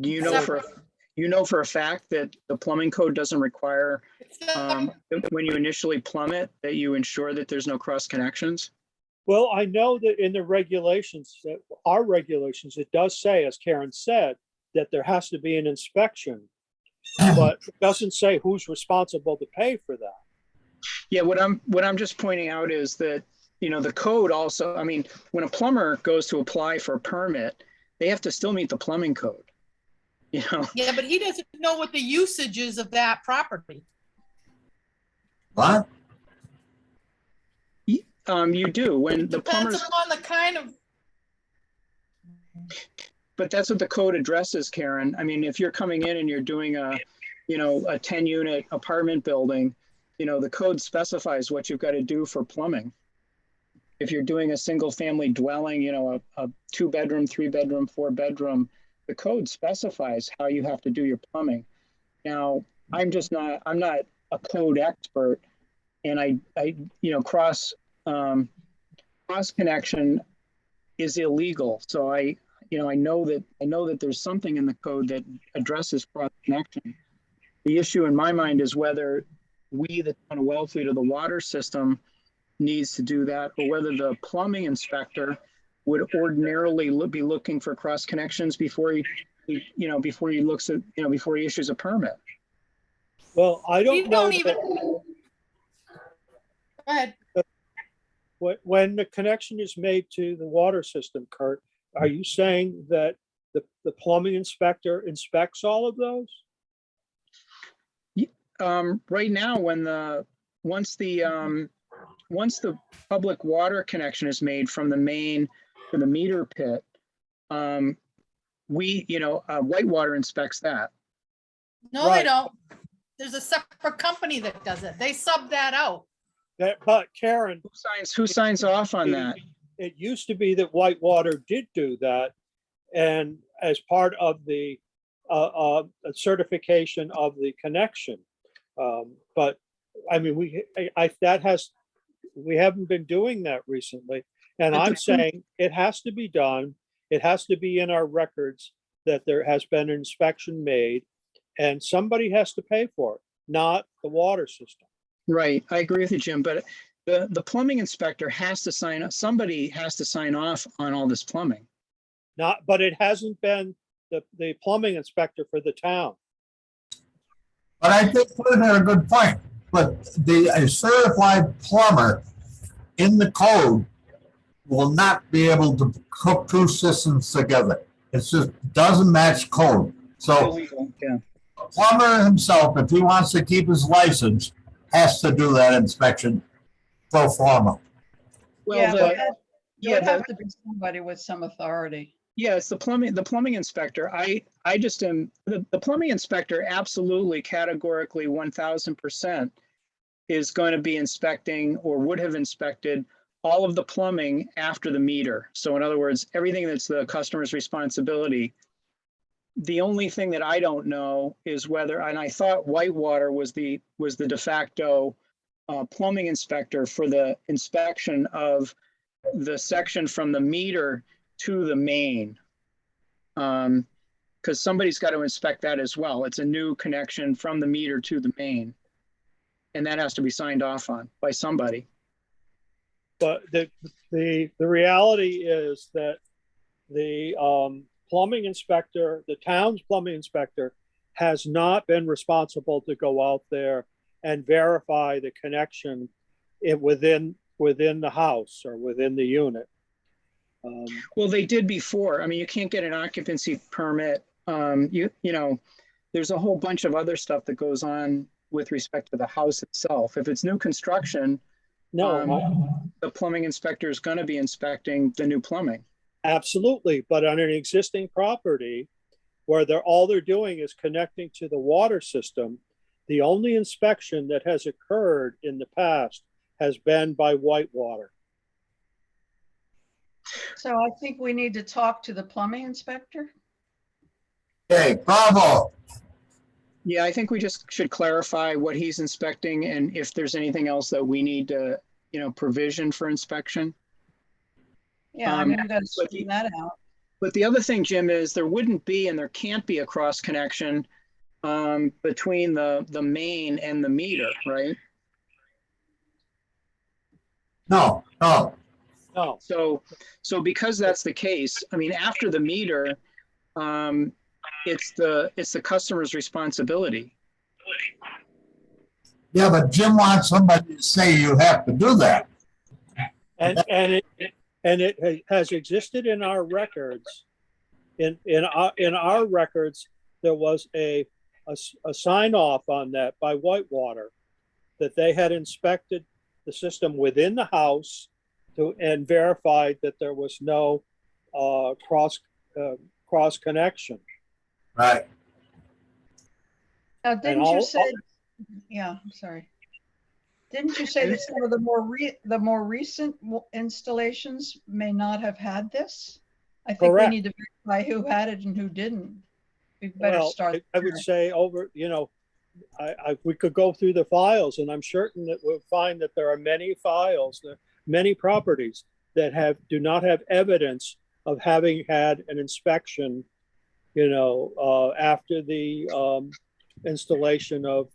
Do you know for a fact that the plumbing code doesn't require, when you initially plumb it, that you ensure that there's no cross connections? Well, I know that in the regulations, our regulations, it does say, as Karen said, that there has to be an inspection, but it doesn't say who's responsible to pay for that. Yeah, what I'm just pointing out is that, the code also, I mean, when a plumber goes to apply for a permit, they have to still meet the plumbing code. Yeah, but he doesn't know what the usage is of that property. What? You do when the Depends plumbers, upon the kind of, but that's what the code addresses, Karen. I mean, if you're coming in and you're doing a 10-unit apartment building, the code specifies what you've got to do for plumbing. If you're doing a single family dwelling, a 2-bedroom, 3-bedroom, 4-bedroom, the code specifies how you have to do your plumbing. Now, I'm not a code expert, and I cross connection is illegal. So I know that there's something in the code that addresses cross connection. The issue in my mind is whether we, the town of Wellfleet, or the water system needs to do that, or whether the plumbing inspector would ordinarily be looking for cross connections before he looks at, before he issues a permit. Well, I you don't know don't even, that go ahead. when the connection is made to the water system, Kurt, are you saying that the plumbing inspector inspects all of those? Right now, once the public water connection is made from the main to the meter pit, Whitewater inspects that. No, Right. they don't. There's a separate company that does it. They sub that out. But Karen, Who signs off on that? it used to be that Whitewater did do that, and as part of the certification of the connection. But I mean, we haven't been doing that recently, and I'm saying it has to be done. It has to be in our records that there has been an inspection made, and somebody has to pay for it, not the water system. Right, I agree with you, Jim, but the plumbing inspector has to somebody has to sign off on all this plumbing. But it hasn't been the plumbing inspector for the town. But I think Clint had a good point. But a certified plumber in the code will not be able to hook two systems together. It just doesn't match code. So Illegal, yeah. a plumber himself, if he wants to keep his license, has to do that inspection pro forma. Well, Yeah, but it yeah, would have to be somebody with some authority. yeah, it's the plumbing inspector. I just am, the plumbing inspector absolutely categorically 1000% is going to be inspecting or would have inspected all of the plumbing after the meter. So in other words, everything that's the customer's responsibility. The only thing that I don't know is whether, and I thought Whitewater was the de facto plumbing inspector for the inspection of the section from the meter to the main. Because somebody's got to inspect that as well. It's a new connection from the meter to the main. And that has to be signed off on by somebody. But the reality is that the plumbing inspector, the town's plumbing inspector, has not been responsible to go out there and verify the connection within the house or within the unit. Well, they did before. I mean, you can't get an occupancy permit. You know, there's a whole bunch of other stuff that goes on with respect to the house itself. If it's new construction, No, the plumbing inspector is going to be inspecting the new plumbing. absolutely. But on an existing property where all they're doing is connecting to the water system, the only inspection that has occurred in the past has been by Whitewater. So I think we need to talk to the plumbing inspector. Okay, bravo. Yeah, I think we just should clarify what he's inspecting and if there's anything else that we need to, you know, provision for inspection. Yeah, I mean, we gotta straighten that out. But the other thing, Jim, is there wouldn't be and there can't be a cross connection between the main and the meter, right? No, no. No, So because that's the case, I mean, after the meter, it's the customer's responsibility. Yeah, but Jim wants somebody to say you have to do that. and it has existed in our records. In our records, there was a sign off on that by Whitewater that they had inspected the system within the house and verified that there was no cross connection. Right. Now, And didn't you say, yeah, I'm sorry. Didn't you say that some of the more recent installations may not have had this? I think we Correct. need to verify who had it and who didn't. We better Well, start I would there. say we could go through the files, and I'm certain that we'll find that there are many files, many properties that do not have evidence of having had an inspection, after the installation of,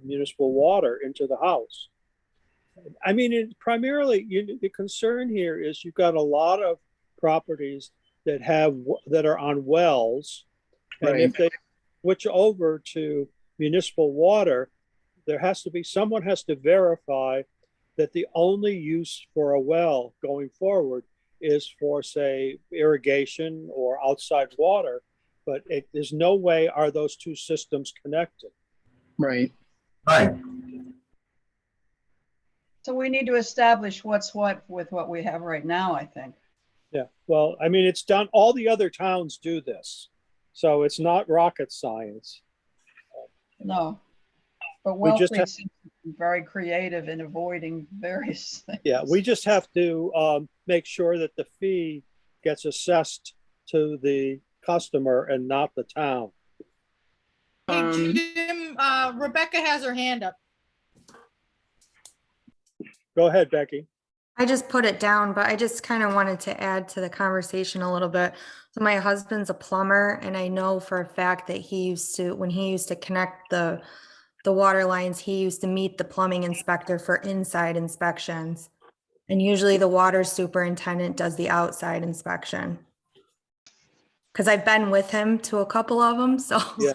municipal water into the house. I mean, primarily, the concern here is you've got a lot of properties that are on wells, and Right. if they switch over to municipal water, someone has to verify that the only use for a well going forward is for, say, irrigation or outside water, but there's no way are those two systems connected. Right. Right. So we need to establish what's what with what we have right now, I think. Yeah, well, I mean, it's done, all the other towns do this, so it's not rocket science. No. But We just Wellfleet seems to be very creative in avoiding various things. Yeah, we just have to make sure that the fee gets assessed to the customer and not the town. Hey, Jim, Rebecca has her hand up. Go ahead, Becky. I just put it down, but I just kind of wanted to add to the conversation a little bit. So my husband's a plumber, and I know for a fact that when he used to connect the water lines, he used to meet the plumbing inspector for inside inspections. And usually the water superintendent does the outside inspection. Because I've been with him to a couple of them, so. Yeah.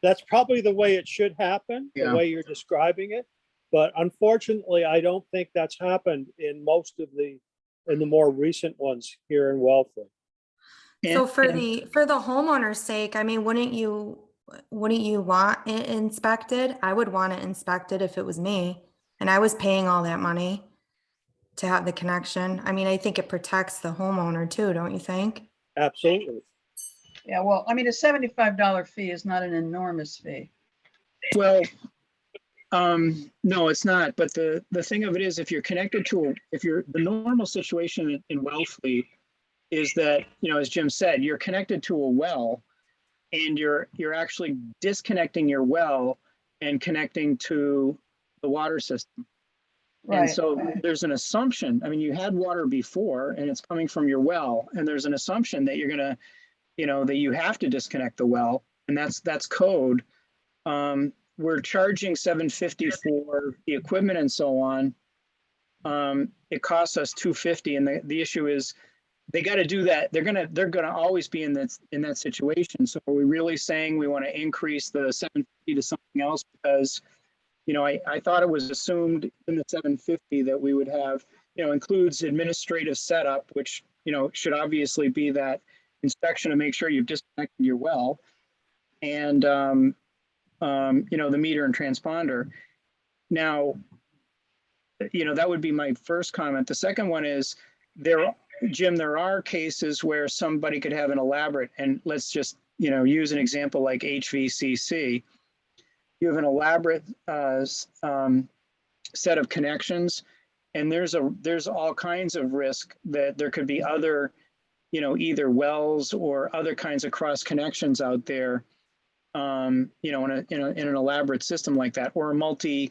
That's probably the way it should happen, Yeah. the way you're describing it. But unfortunately, I don't think that's happened in in the more recent ones here in Wellfleet. So for the homeowner's sake, I mean, wouldn't you want it inspected? I would want it inspected if it was me and I was paying all that money to have the connection. I mean, I think it protects the homeowner too, don't you think? Absolutely. Yeah, well, I mean, a $75 fee is not an enormous fee. Well, no, it's not. But the thing of it is, if you're connected to the normal situation in Wellfleet is that, as Jim said, you're connected to a well and you're actually disconnecting your well and connecting to the water system. Right. And so there's an assumption, I mean, you had water before and it's coming from your well, and there's an assumption that you're gonna, that you have to disconnect the well, and that's code. We're charging $750 for the equipment and so on. It costs us $250, and the issue is they got to do that. They're gonna always be in that situation. So are we really saying we want to increase the $750 to something else because I thought it was assumed in the 750 that we would have, includes administrative setup, which, should obviously be that inspection to make sure you've disconnected your well, and, the meter and transponder. Now, that would be my first comment. The second one is Jim, there are cases where somebody could have an elaborate, and let's just, use an example like HVCC. You have an elaborate set of connections, and there's all kinds of risk that there could be other, either wells or other kinds of cross connections out there, in an elaborate system like that, or a multi-unit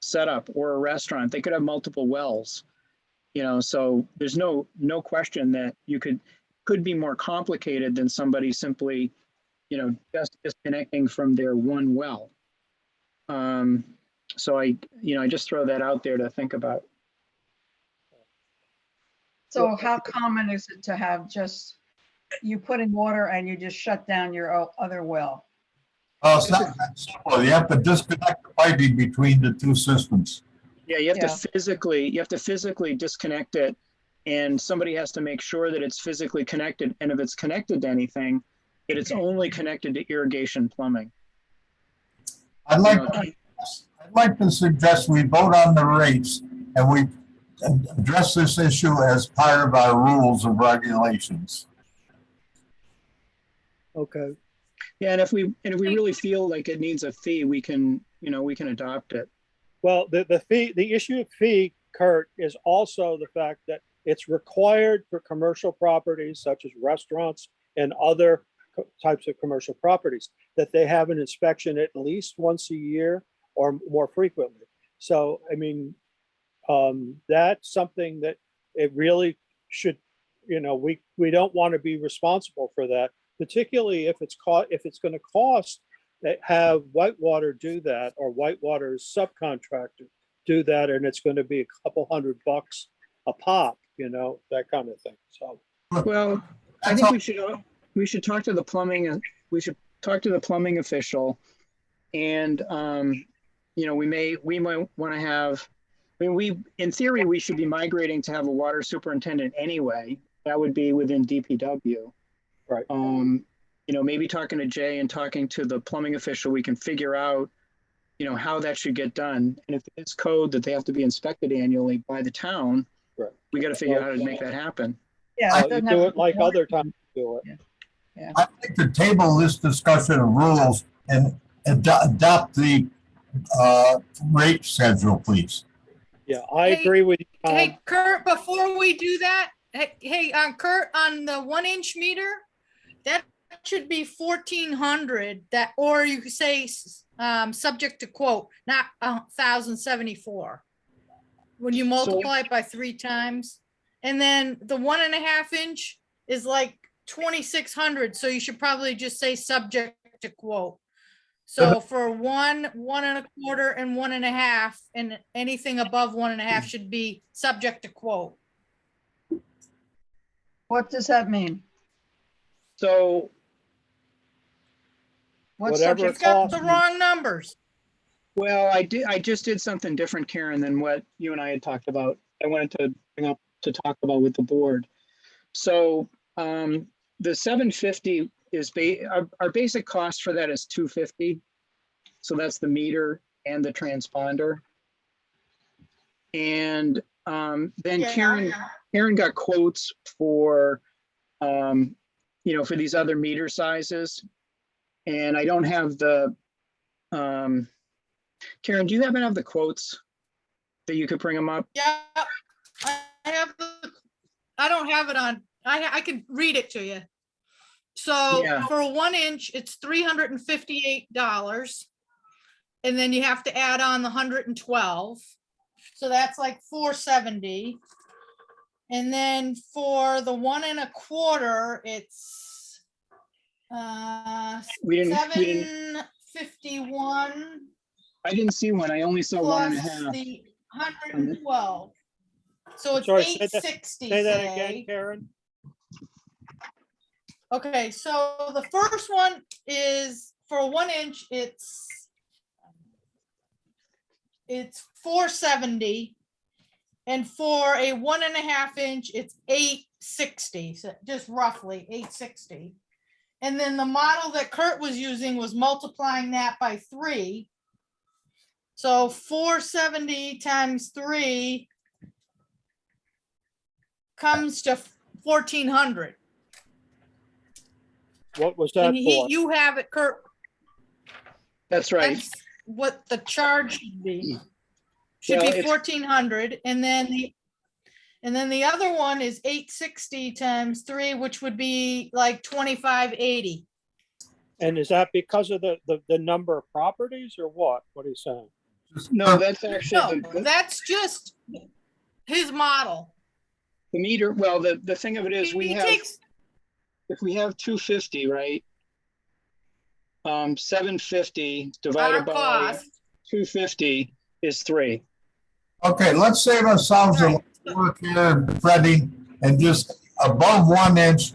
setup, or a restaurant. They could have multiple wells, so there's no question that you could be more complicated than somebody simply, just disconnecting from their one well. So I just throw that out there to think about. So how common is it to have just, you put in water and you just shut down your other well? Oh, it's not that simple. You have to disconnect the piping between the two systems. Yeah, you have Yeah. to physically disconnect it, and somebody has to make sure that it's physically connected. And if it's connected to anything, that it's only connected to irrigation plumbing. I'd like to suggest we vote on the rates and we address this issue as part of our rules and regulations. Okay. Yeah, and if we really feel like it needs a fee, we can adopt it. Well, the issue of fee, Kurt, is also the fact that it's required for commercial properties such as restaurants and other types of commercial properties that they have an inspection at least once a year or more frequently. So, I mean, that's something that it really should, we don't want to be responsible for that, particularly if it's going to cost, have Whitewater do that, or Whitewater's subcontractor do that, and it's going to be a couple $100 a pop, that kind of thing. So, well, I think we should talk to the plumbing. We should talk to the plumbing official, and we might want to have. I mean, in theory, we should be migrating to have a water superintendent anyway. That would be within DPW. right. Maybe talking to Jay and talking to the plumbing official, we can figure out, how that should get done. And if it's code that they have to be inspected annually by the town, Right. we got to figure out how to make that happen. Yeah. You it doesn't do have it to like be other times do it. I'd like to table this discussion of rules and adopt the rate schedule, please. Yeah, I agree with you, Tom. Hey, Kurt, before we do that, Kurt, on the 1-inch meter, that should be 1,400, that, or you could say, subject to quote, not 1,074. When you multiply it by 3 times, and then the 1.5 inch is like 2,600. So you should probably just say subject to quote. So for 1, 1.25, and 1.5, and anything above 1.5 should be subject to quote. What does that mean? So What's Whatever subject? It's got cost. the wrong numbers. Well, I just did something different, Karen, than what you and I had talked about. I wanted to bring up to talk about with the board. So the 750 is our basic cost for that is $250. So that's the meter and the transponder. And then Yeah. Karen got quotes for for these other meter sizes. And I don't have the Karen, do you happen to have the quotes that you could bring them up? Yeah, I don't have it on, I can read it to you. So Yeah. for a 1 inch, it's $358. And then you have to add on the 112. So that's like $470. And then for the 1.25, it's We didn't, $751 I didn't see one. I only saw plus 1.5. the 112. So it's Sorry, say that- 860. Say that say. again, Karen. Okay, so the first one is for a 1 inch, it's it's 470. And for a 1.5 inch, it's 860, so just roughly 860. And then the model that Kurt was using was multiplying that by 3. So 470 times 3 comes to 1,400. What was that And for? you have it, Kurt. That's right. That's what the charge should be. Should Well, be it's- 1,400, and then the other one is 860 times 3, which would be like 2,580. And is that because of the number of properties or what? What are you saying? No, that's actually No, that's just his model. the meter. Well, the thing of it is, we He have, takes, if we have 250, right? 750 our divided by cost. 250 is 3. Okay, let's save ourselves a Right. little work here and fretting and just above 1 inch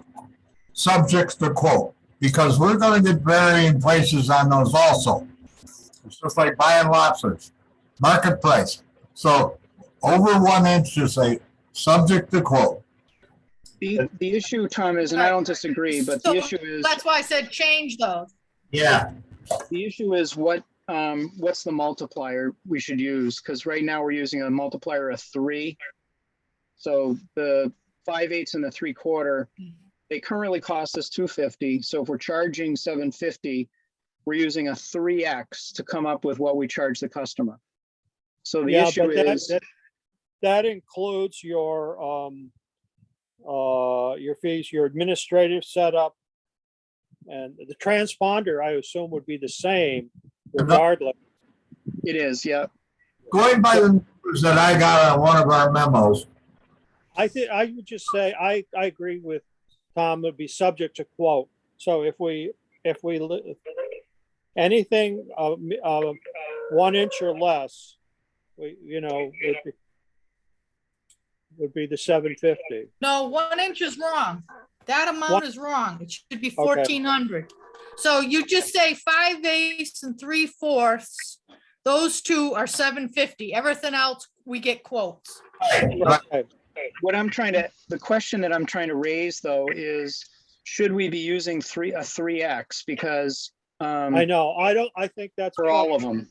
subjects to quote, because we're gonna get varying prices on those also. It's just like buying lobsters, market price. So over 1 inch, just say subject to quote. The issue, Tom, is, and I don't disagree, but the So issue is, that's why I said change those. Yeah, the issue is what's the multiplier we should use? Because right now we're using a multiplier of 3. So the 5/8 and the 3/4, they currently cost us 250. So if we're charging 750, we're using a 3x to come up with what we charge the customer. So the Yeah, issue but is, that includes your fees, your administrative setup. And the transponder, I assume, would be the same regardless. it is, yeah. going by the numbers that I got on one of our memos, I think, I would just say, I agree with Tom, would be subject to quote. So if we anything 1 inch or less, would be the 750. No, 1 inch is wrong. That amount What? is wrong. It should be 1,400. So you just say 5/8 and 3/4. Those two are 750. Everything else, we get quotes. Okay. What the question that I'm trying to raise though is, should we be using a 3x? Because I know, I think that's for all of them.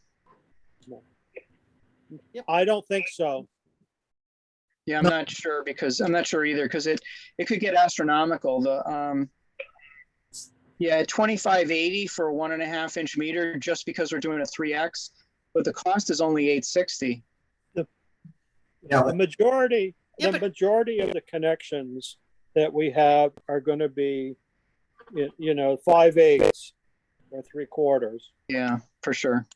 I don't think so. Yeah, I'm not sure either, because it could get astronomical. Yeah, 2,580 for a 1.5 inch meter, just because we're doing a 3x, but the cost is only 860. yeah, The majority Yeah, of but- the connections that we have are going to be, 5/8 or 3/4. Yeah, for sure.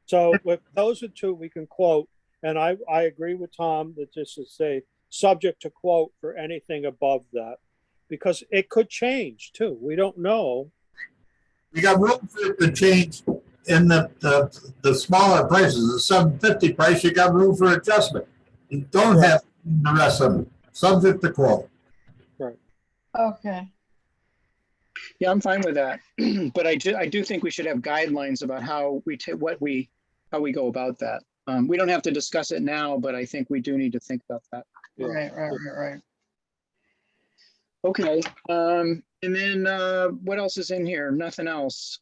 So with those are two we can quote, and I agree with Tom that just to say subject to quote for anything above that, because it could change too. We don't know. you got room for it to change in the smaller prices, the 750 price, you got room for adjustment. You don't have the rest of them, subject to quote. Okay. Yeah, I'm fine with that. But I do think we should have guidelines about how we go about that. We don't have to discuss it now, but I think we do need to think about that. Yeah. Right. Okay, and then what else is in here? Nothing else.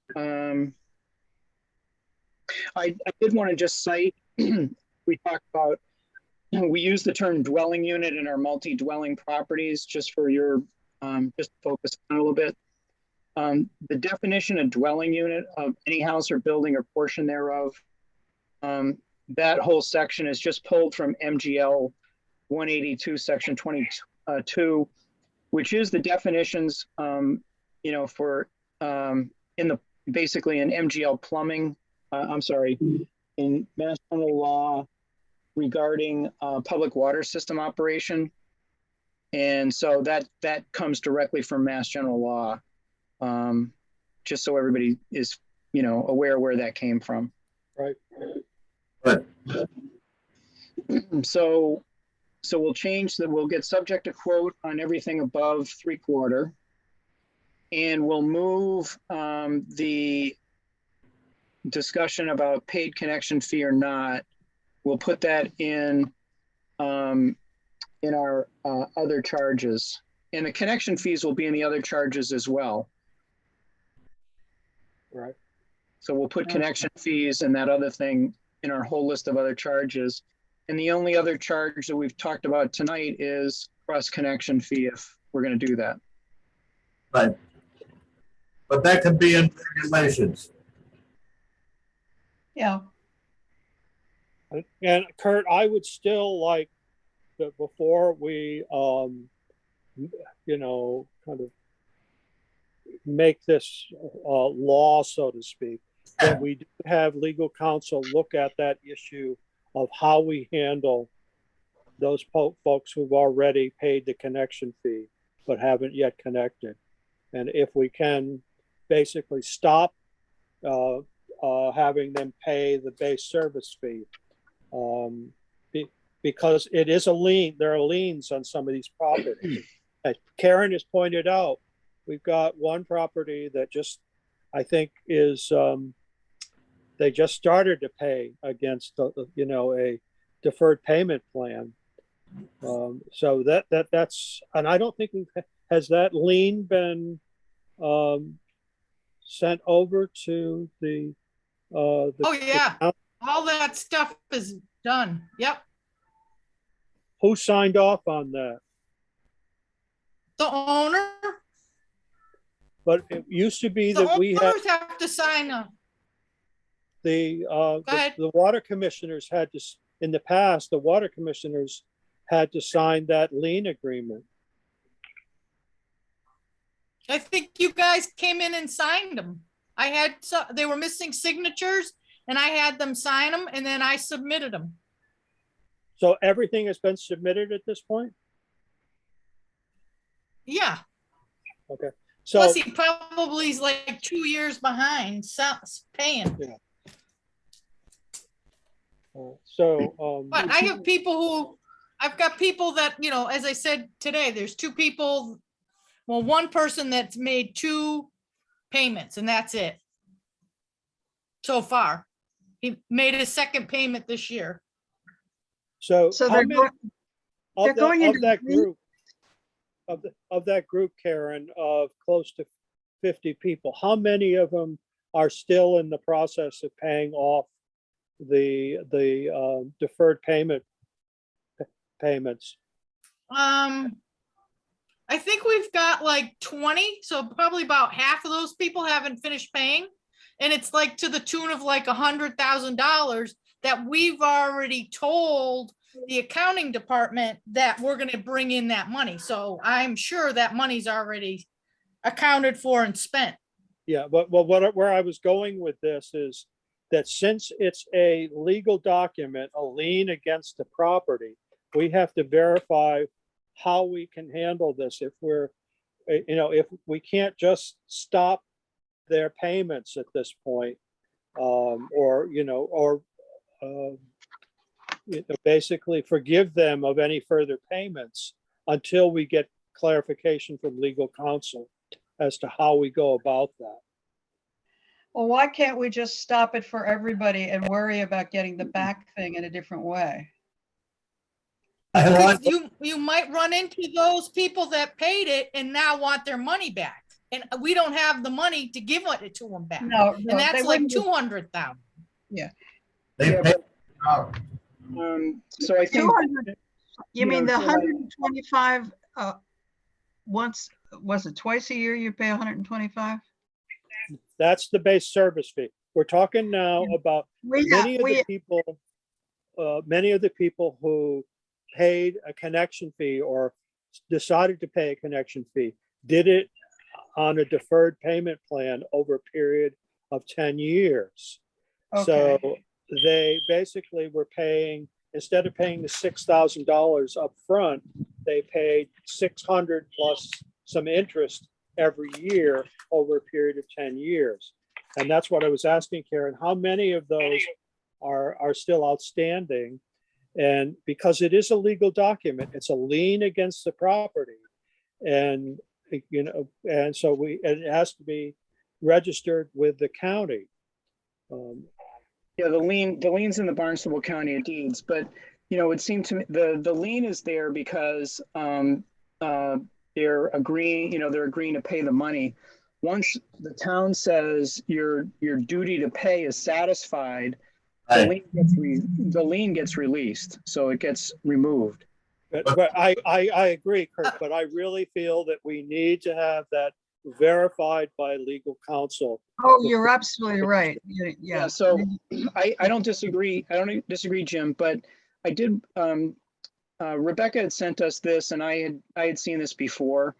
I did want to just cite, we talked about, we use the term dwelling unit in our multi-dwelling properties, just for your, just focus on a little bit. The definition of dwelling unit of any house or building or portion thereof, that whole section is just pulled from MGL 182, section 22, which is the definitions, for basically in MGL plumbing, in Mass General Law regarding public water system operation. And so that comes directly from Mass General Law, just so everybody is, aware where that came from. Right. But So we'll change that. We'll get subject to quote on everything above 3/4. And we'll move the discussion about paid connection fee or not. we'll put that in our other charges. And the connection fees will be in the other charges as well. Right. So we'll put connection fees and that other thing in our whole list of other charges. And the only other charge that we've talked about tonight is cross connection fee if we're going to do that. Right. But that could be in regulations. Yeah, And Kurt, I would still like that before we, kind of make this law, so to speak, that we do have legal counsel look at that issue of how we handle those folks who've already paid the connection fee but haven't yet connected. And if we can basically stop having them pay the base service fee, because it is a lien, there are liens on some of these properties. As Karen has pointed out, we've got one property that just, I think is, they just started to pay against, a deferred payment plan. So that's, and I don't think has that lien been sent over to the Oh, yeah. All that stuff is done. Yep. Who signed off on that? The owner, But it used to be the that we had owners have to sign up. the ahead. the water commissioners had to, in the past, the water commissioners had to sign that lien agreement. I think you guys came in and signed them. I had, they were missing signatures and I had them sign them and then I submitted them. So everything has been submitted at this point? Yeah. Okay. So, Plus he probably is like 2 years behind paying. But I have people who, I've got people that, as I said today, there's two people, well, one person that's made 2 payments and that's it. So far, he made his second payment this year. so so how they're many going, they're going into of that the- group, of that group, Karen, of close to 50 people, how many of them are still in the process of paying off the deferred payments? I think we've got like 20, so probably about half of those people haven't finished paying. And it's like to the tune of like $100,000 that we've already told the accounting department that we're gonna bring in that money. So I'm sure that money's already accounted for and spent. Yeah, but where I was going with this is that since it's a legal document, a lien against the property, we have to verify how we can handle this if we're, if we can't just stop their payments at this point, basically forgive them of any further payments until we get clarification from legal counsel as to how we go about that. well, why can't we just stop it for everybody and worry about getting the back thing in a different way? I like, You might run into those people that paid it and now want their money back. And we don't have the money to give it to them back. No, And they that's like wouldn't. 200,000. they Yeah, pay, So I think, 200, you mean the so like- 125, once, was it twice a year you pay 125? That's the base service fee. We're talking now about many of the people who paid a connection fee or decided to pay a connection fee did it on a deferred payment plan over a period of 10 years. So Okay. they basically were paying, instead of paying the $6,000 up front, they paid 600 plus some interest every year over a period of 10 years. And that's what I was asking Karen, how many of those are still outstanding? And because it is a legal document, it's a lien against the property. And, and so it has to be registered with the county. Yeah, the lien's in the Barnstable County deeds, but, you know, it seemed to me, the lien is there because, they're agreeing, they're agreeing to pay the money. Once the town says your duty to pay is satisfied, the Right. lien gets released, so it gets removed. But I agree, Kurt, but I really feel that we need to have that verified by legal counsel. Oh, you're absolutely right. Yeah. Yeah, so I don't disagree. I don't disagree, Jim, but I did, Rebecca had sent us this and I had seen this before,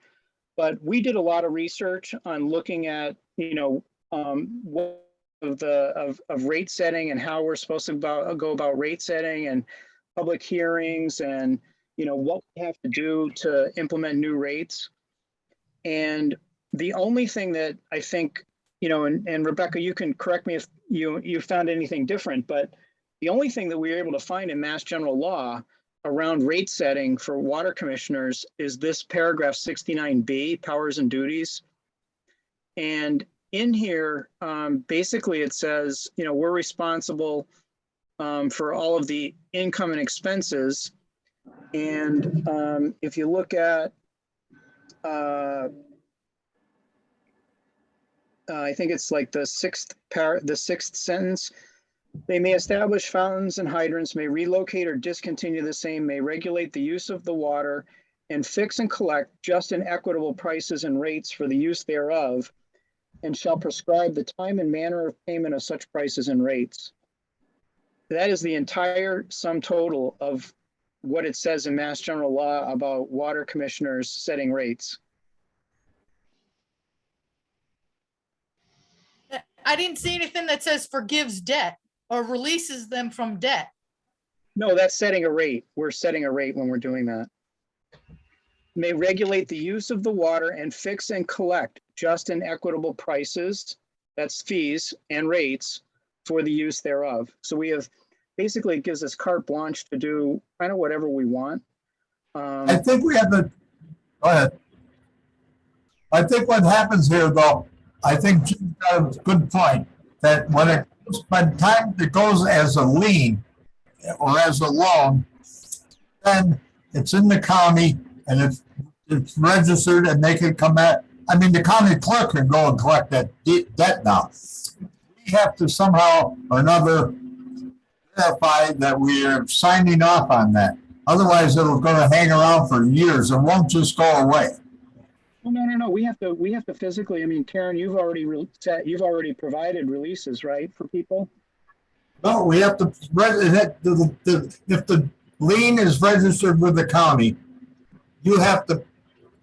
but we did a lot of research on looking at, what of rate setting and how we're supposed to go about rate setting and public hearings and, what we have to do to implement new rates. And the only thing that I think, and Rebecca, you can correct me if you found anything different, but the only thing that we were able to find in Mass General Law around rate setting for water commissioners is this paragraph 69B, powers and duties. And in here, basically it says, we're responsible for all of the income and expenses. And if you look at, I think it's like the sixth sentence. They may establish fountains and hydrants, may relocate or discontinue the same, may regulate the use of the water, and fix and collect just and equitable prices and rates for the use thereof, and shall prescribe the time and manner of payment of such prices and rates. That is the entire sum total of what it says in Mass General Law about water commissioners setting rates. I didn't see anything that says forgives debt or releases them from debt. No, that's setting a rate. We're setting a rate when we're doing that. May regulate the use of the water and fix and collect just and equitable prices, that's fees and rates for the use thereof. So we have, basically it gives us carte blanche to do kind of whatever we want. I think we have to, go ahead. I think what happens here though, I think Jim's got a good point, that when it, by the time it goes as a lien or as a loan, then it's in the county and it's registered and they can come at, I mean, the county clerk can go and collect that debt now. We have to somehow or another verify that we are signing off on that. Otherwise, it'll go to hang around for years. It won't just go away. Well, no. We have to physically. I mean, Karen, you've already provided releases, right, for people? No, we have to. If the lien is registered with the county, you have to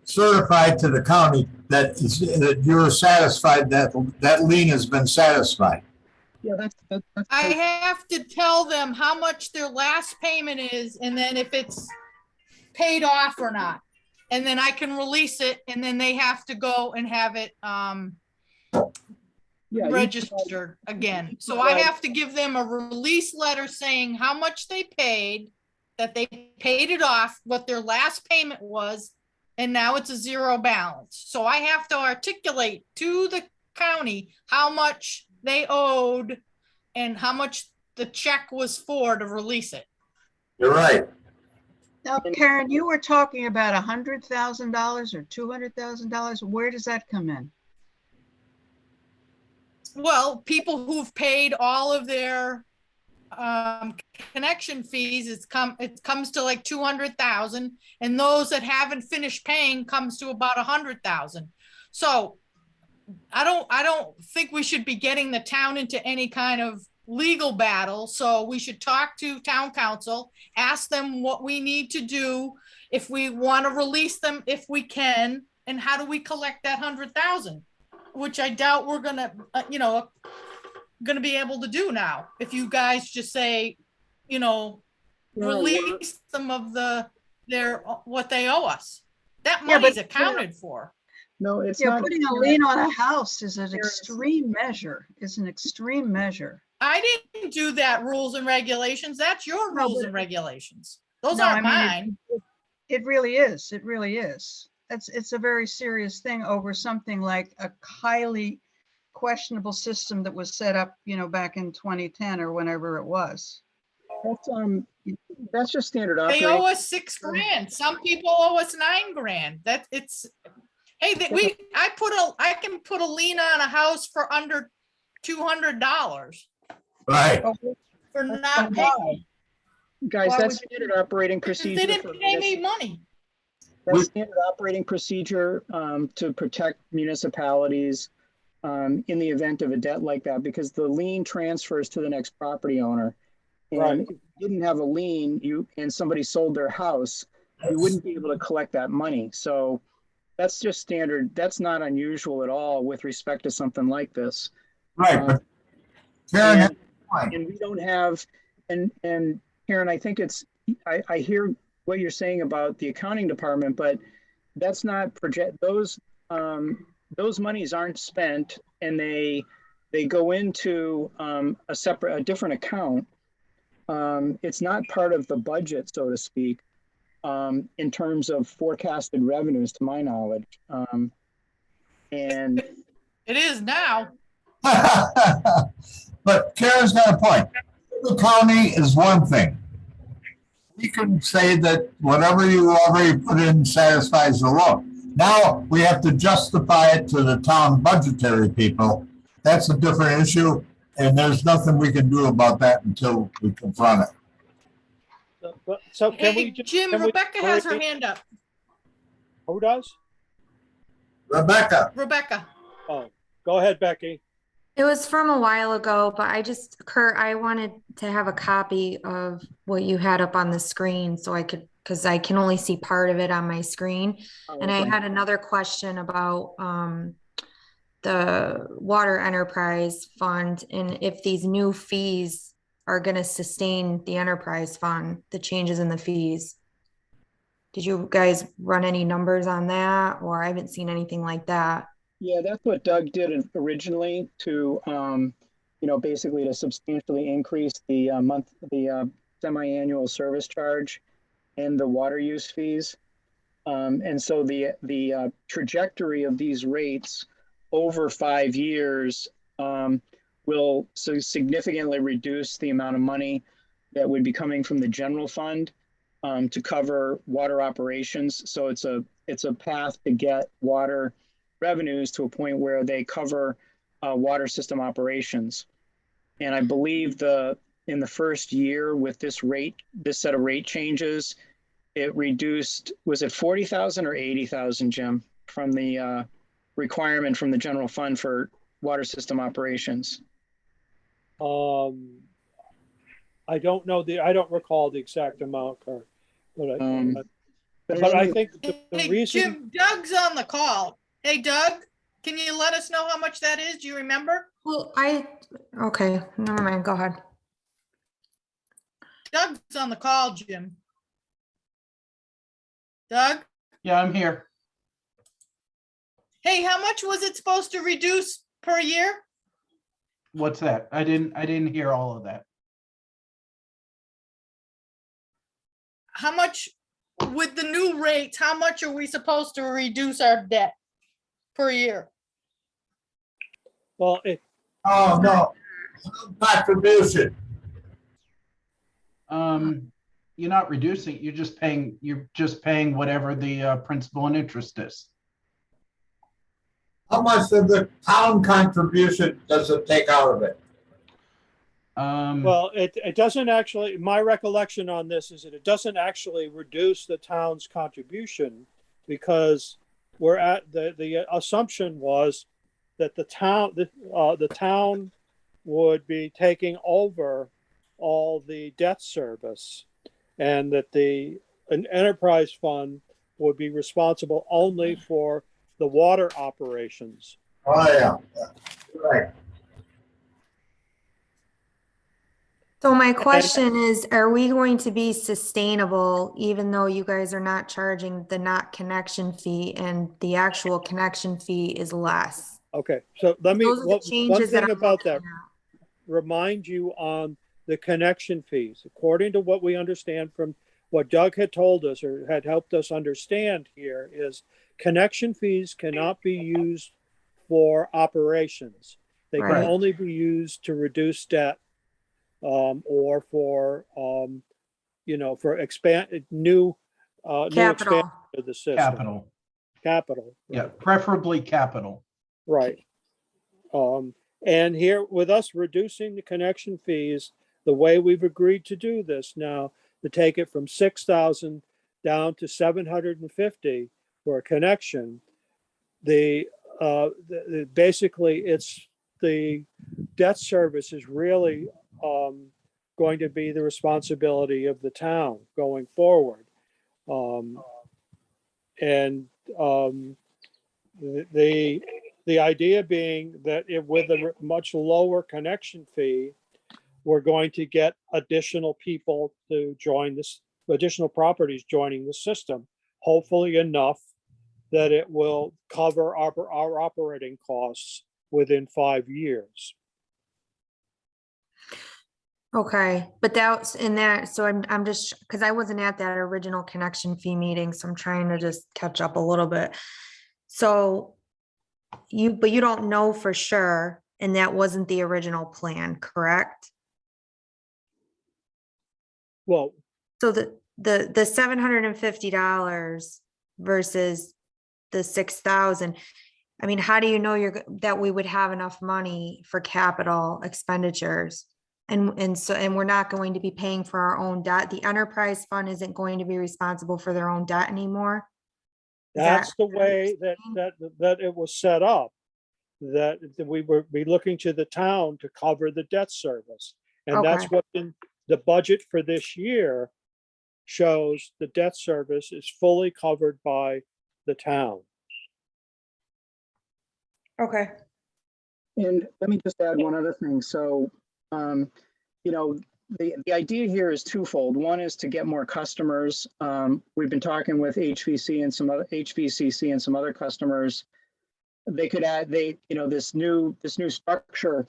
certify to the county that you're satisfied that lien has been satisfied. Yeah, that's I have to tell them how much their last payment is, and then if it's paid off or not. And then I can release it, and then they have to go and have it registered again. So I have to give them a release letter saying how much they paid, that they paid it off, what their last payment was, and now it's a zero balance. So I have to articulate to the county how much they owed and how much the check was for to release it. You're right. Now, Karen, you were talking about $100,000 or $200,000. Where does that come in? Well, people who've paid all of their connection fees, it comes to like 200,000, and those that haven't finished paying comes to about 100,000. So I don't think we should be getting the town into any kind of legal battle. So we should talk to town council, ask them what we need to do, if we want to release them, if we can, and how do we collect that 100,000, which I doubt we're gonna, gonna be able to do now. If you guys just say, release some of what they owe us. That money's accounted for. No, it's Yeah, not. putting a lien on a house is an extreme measure. I didn't do that rules and regulations. That's your rules and regulations. Those No, aren't I mean, mine. It really is. It really is. It's a very serious thing over something like a highly questionable system that was set up, back in 2010 or whenever it was. That's just standard They operating. owe us $6,000. Some people owe us $9,000. Hey, I can put a lien on a house for under $200 Right. for not paying. Guys, Why that's would standard operating Because procedure. they didn't pay me money. That's standard operating procedure to protect municipalities in the event of a debt like that, because the lien transfers to the next property owner. And Right. if you didn't have a lien, and somebody sold their house, you wouldn't be able to collect that money. So that's just standard. That's not unusual at all with respect to something like this. Right. But Karen, And, and we don't have, and Karen, I think I hear what you're saying about the accounting department, but that's not those monies aren't spent, and they go into a different account. It's not part of the budget, so to speak, in terms of forecasted revenues, to my knowledge. And It is now. but Karen's got a point. The county is one thing. We can say that whatever you already put in satisfies the law. Now we have to justify it to the town budgetary people. That's a different issue, and there's nothing we can do about that until we confront it. So can we Hey, just? Jim, can we- Rebecca has her hand up. Who does? Rebecca, Rebecca. Oh, go ahead, Becky. It was from a while ago, but Kurt, I wanted to have a copy of what you had up on the screen so I could, because I can only see part of it on my screen. And I had another question about the water enterprise fund, and if these new fees are going to sustain the enterprise fund, the changes in the fees. Did you guys run any numbers on that, or I haven't seen anything like that? yeah, that's what Doug did originally to, basically to substantially increase the semi-annual service charge and the water use fees. And so the trajectory of these rates over 5 years will significantly reduce the amount of money that would be coming from the general fund to cover water operations. So it's a path to get water revenues to a point where they cover water system operations. And I believe in the first year with this set of rate changes, it reduced, was it 40,000 or 80,000, Jim, from the requirement from the general fund for water system operations? I don't know I don't recall the exact amount, Kurt, but I think the Hey, reason. Jim, Doug's on the call. Hey, Doug, can you let us know how much that is? Do you remember? Well, okay, never mind, go ahead. Doug's on the call, Jim. Doug? Yeah, I'm here. Hey, how much was it supposed to reduce per year? What's that? I didn't hear all of that. How much, with the new rates, how much are we supposed to reduce our debt per year? Well, oh, no, contribution. You're not reducing, you're just paying whatever the principal and interest is. How much of the town contribution does it take out of it? well, it doesn't actually, my recollection on this is that it doesn't actually reduce the town's contribution, because we're at the assumption was that the town would be taking over all the debt service, and that an enterprise fund would be responsible only for the water operations. Oh, yeah, right. So my question is, are we going to be sustainable even though you guys are not charging the not connection fee and the actual connection fee is less? Okay, so let me, Those are the one changes that thing I'm about that, looking at. remind you on the connection fees. According to what we understand from what Doug had told us or had helped us understand here, is connection fees cannot be used for operations. They can Right. only be used to reduce debt, or for, for new expansion Capital. of the system. Capital. Capital. Yeah, Right. preferably capital. Right. And here with us reducing the connection fees, the way we've agreed to do this now, to take it from 6,000 down to 750 for a connection, basically it's the debt service is really going to be the responsibility of the town going forward. And the idea being that with a much lower connection fee, we're going to get additional people to join this, additional properties joining the system, hopefully enough that it will cover our operating costs within 5 years. Okay, but that's in there, so I'm just, because I wasn't at that original connection fee meeting, so I'm trying to just catch up a little bit. So but you don't know for sure, and that wasn't the original plan, correct? Well, So the $750 versus the 6,000, I mean, how do you know that we would have enough money for capital expenditures? And we're not going to be paying for our own debt. The enterprise fund isn't going to be responsible for their own debt anymore. that's the way that it was set up, that we would be looking to the town to cover the debt service. And that's Okay. what in the budget for this year shows the debt service is fully covered by the town. Okay. And let me just add one other thing. So, the idea here is twofold. One is to get more customers. We've been talking with HVCC and some other customers. They could add, this new structure.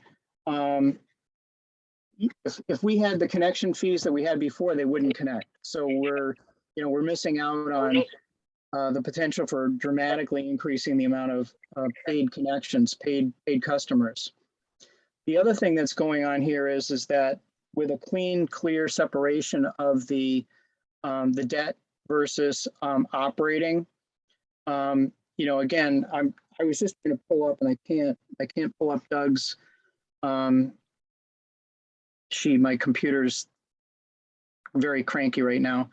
If we had the connection fees that we had before, they wouldn't connect. So we're missing out on the potential for dramatically increasing the amount of paid connections, paid customers. The other thing that's going on here is that with a clean, clear separation of the debt versus operating, again, I was just going to pull up, and I can't pull up Doug's sheet. My computer's very cranky right now.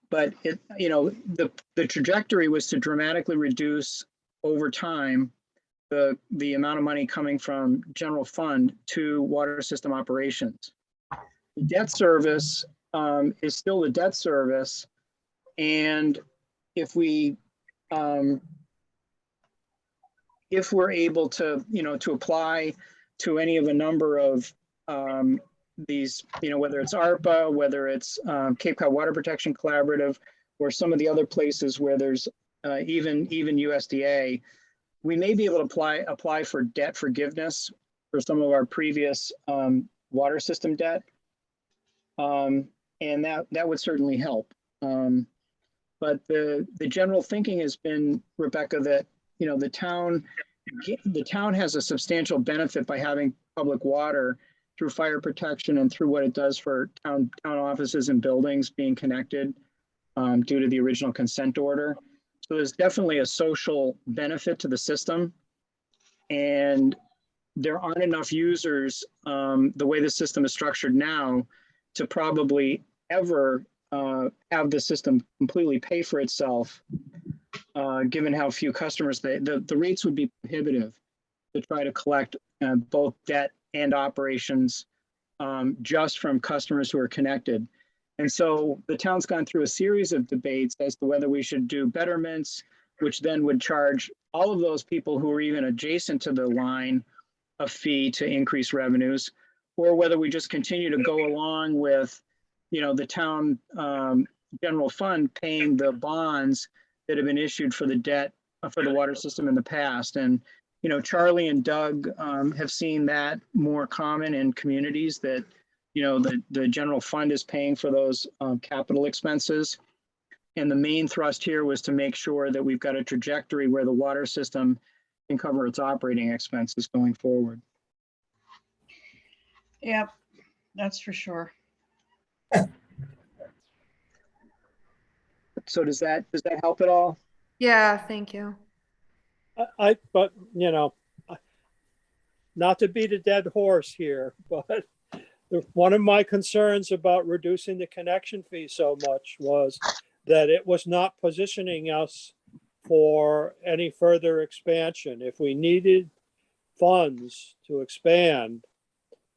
But the trajectory was to dramatically reduce over time the amount of money coming from general fund to water system operations. The debt service is still the debt service, and if we're able to to apply to any of a number of these, whether it's ARPA, whether it's Cape Cod Water Protection Collaborative, or some of the other places where there's even USDA, we may be able to apply for debt forgiveness for some of our previous water system debt, and that would certainly help. But the general thinking has been, Rebecca, that the town has a substantial benefit by having public water through fire protection and through what it does for town offices and buildings being connected due to the original consent order. So there's definitely a social benefit to the system, and there aren't enough users the way the system is structured now to probably ever have the system completely pay for itself, given how few customers the rates would be prohibitive to try to collect both debt and operations just from customers who are connected. And so the town's gone through a series of debates as to whether we should do betterments, which then would charge all of those people who are even adjacent to the line a fee to increase revenues, or whether we just continue to go along with, the town general fund paying the bonds that have been issued for the debt for the water system in the past. And Charlie and Doug have seen that more common in communities, that the general fund is paying for those capital expenses. And the main thrust here was to make sure that we've got a trajectory where the water system can cover its operating expenses going forward. Yep, that's for sure. So does that help at all? Yeah, thank you. But, you know, not to beat a dead horse here, but one of my concerns about reducing the connection fee so much was that it was not positioning us for any further expansion. If we needed funds to expand,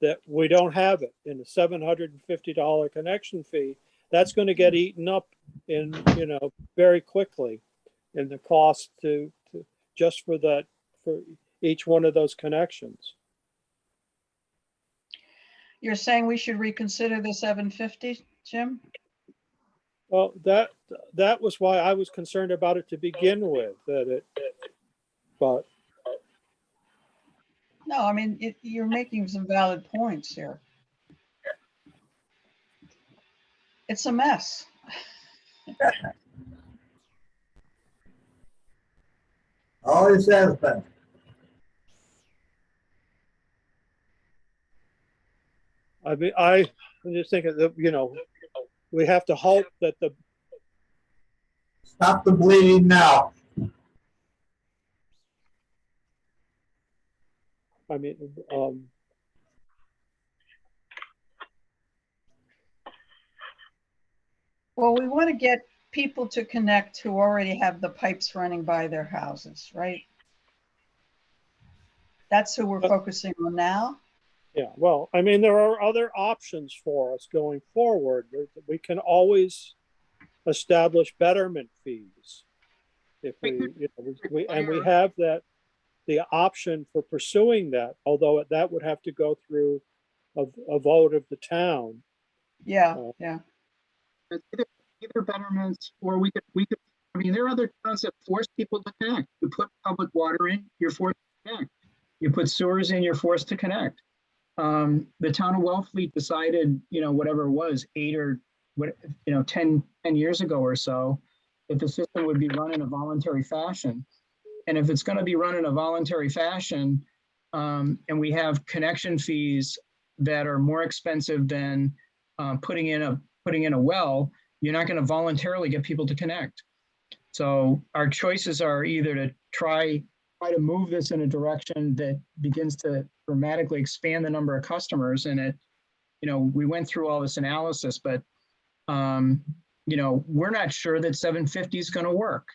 that we don't have it in a $750 connection fee, that's going to get eaten up in, you know, very quickly in the cost to just for that, for each one of those connections. You're saying we should reconsider the 750, Jim? Well, that was why I was concerned about it to begin with, but No, I mean, you're making some valid points here. It's a mess. Always has been. I mean, I'm just thinking that, you know, we have to hope that Stop the bleeding now. I mean, Well, we want to get people to connect who already have the pipes running by their houses, right? That's who we're focusing on now. yeah, well, I mean, there are other options for us going forward. We can always establish betterment fees. If we, you know, we have the option for pursuing that, although that would have to go through a vote of the town. Yeah, yeah. Either betterments, or we could, I mean, there are other towns that force people to connect. You put public water in, you're forced to connect. You put sewers in, you're forced to connect. The town of Wellfleet decided, you know, whatever it was, 10 years ago or so, that the system would be run in a voluntary fashion. And if it's going to be run in a voluntary fashion, and we have connection fees that are more expensive than putting in a well, you're not going to voluntarily get people to connect. So our choices are either to try to move this in a direction that begins to dramatically expand the number of customers. And it, you know, we went through all this analysis, but you know, we're not sure that 750 is going to work.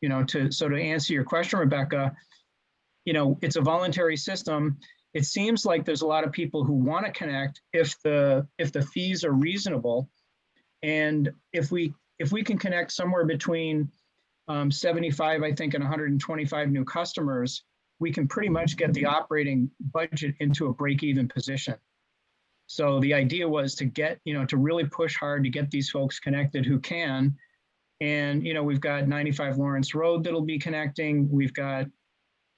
You know, so to answer your question, Rebecca, you know, it's a voluntary system. It seems like there's a lot of people who want to connect if the fees are reasonable. And if we can connect somewhere between 75, I think, and 125 new customers, we can pretty much get the operating budget into a break-even position. So the idea was to get, you know, to really push hard to get these folks connected who can. And, you know, we've got 95 Lawrence Road that'll be connecting. We've got,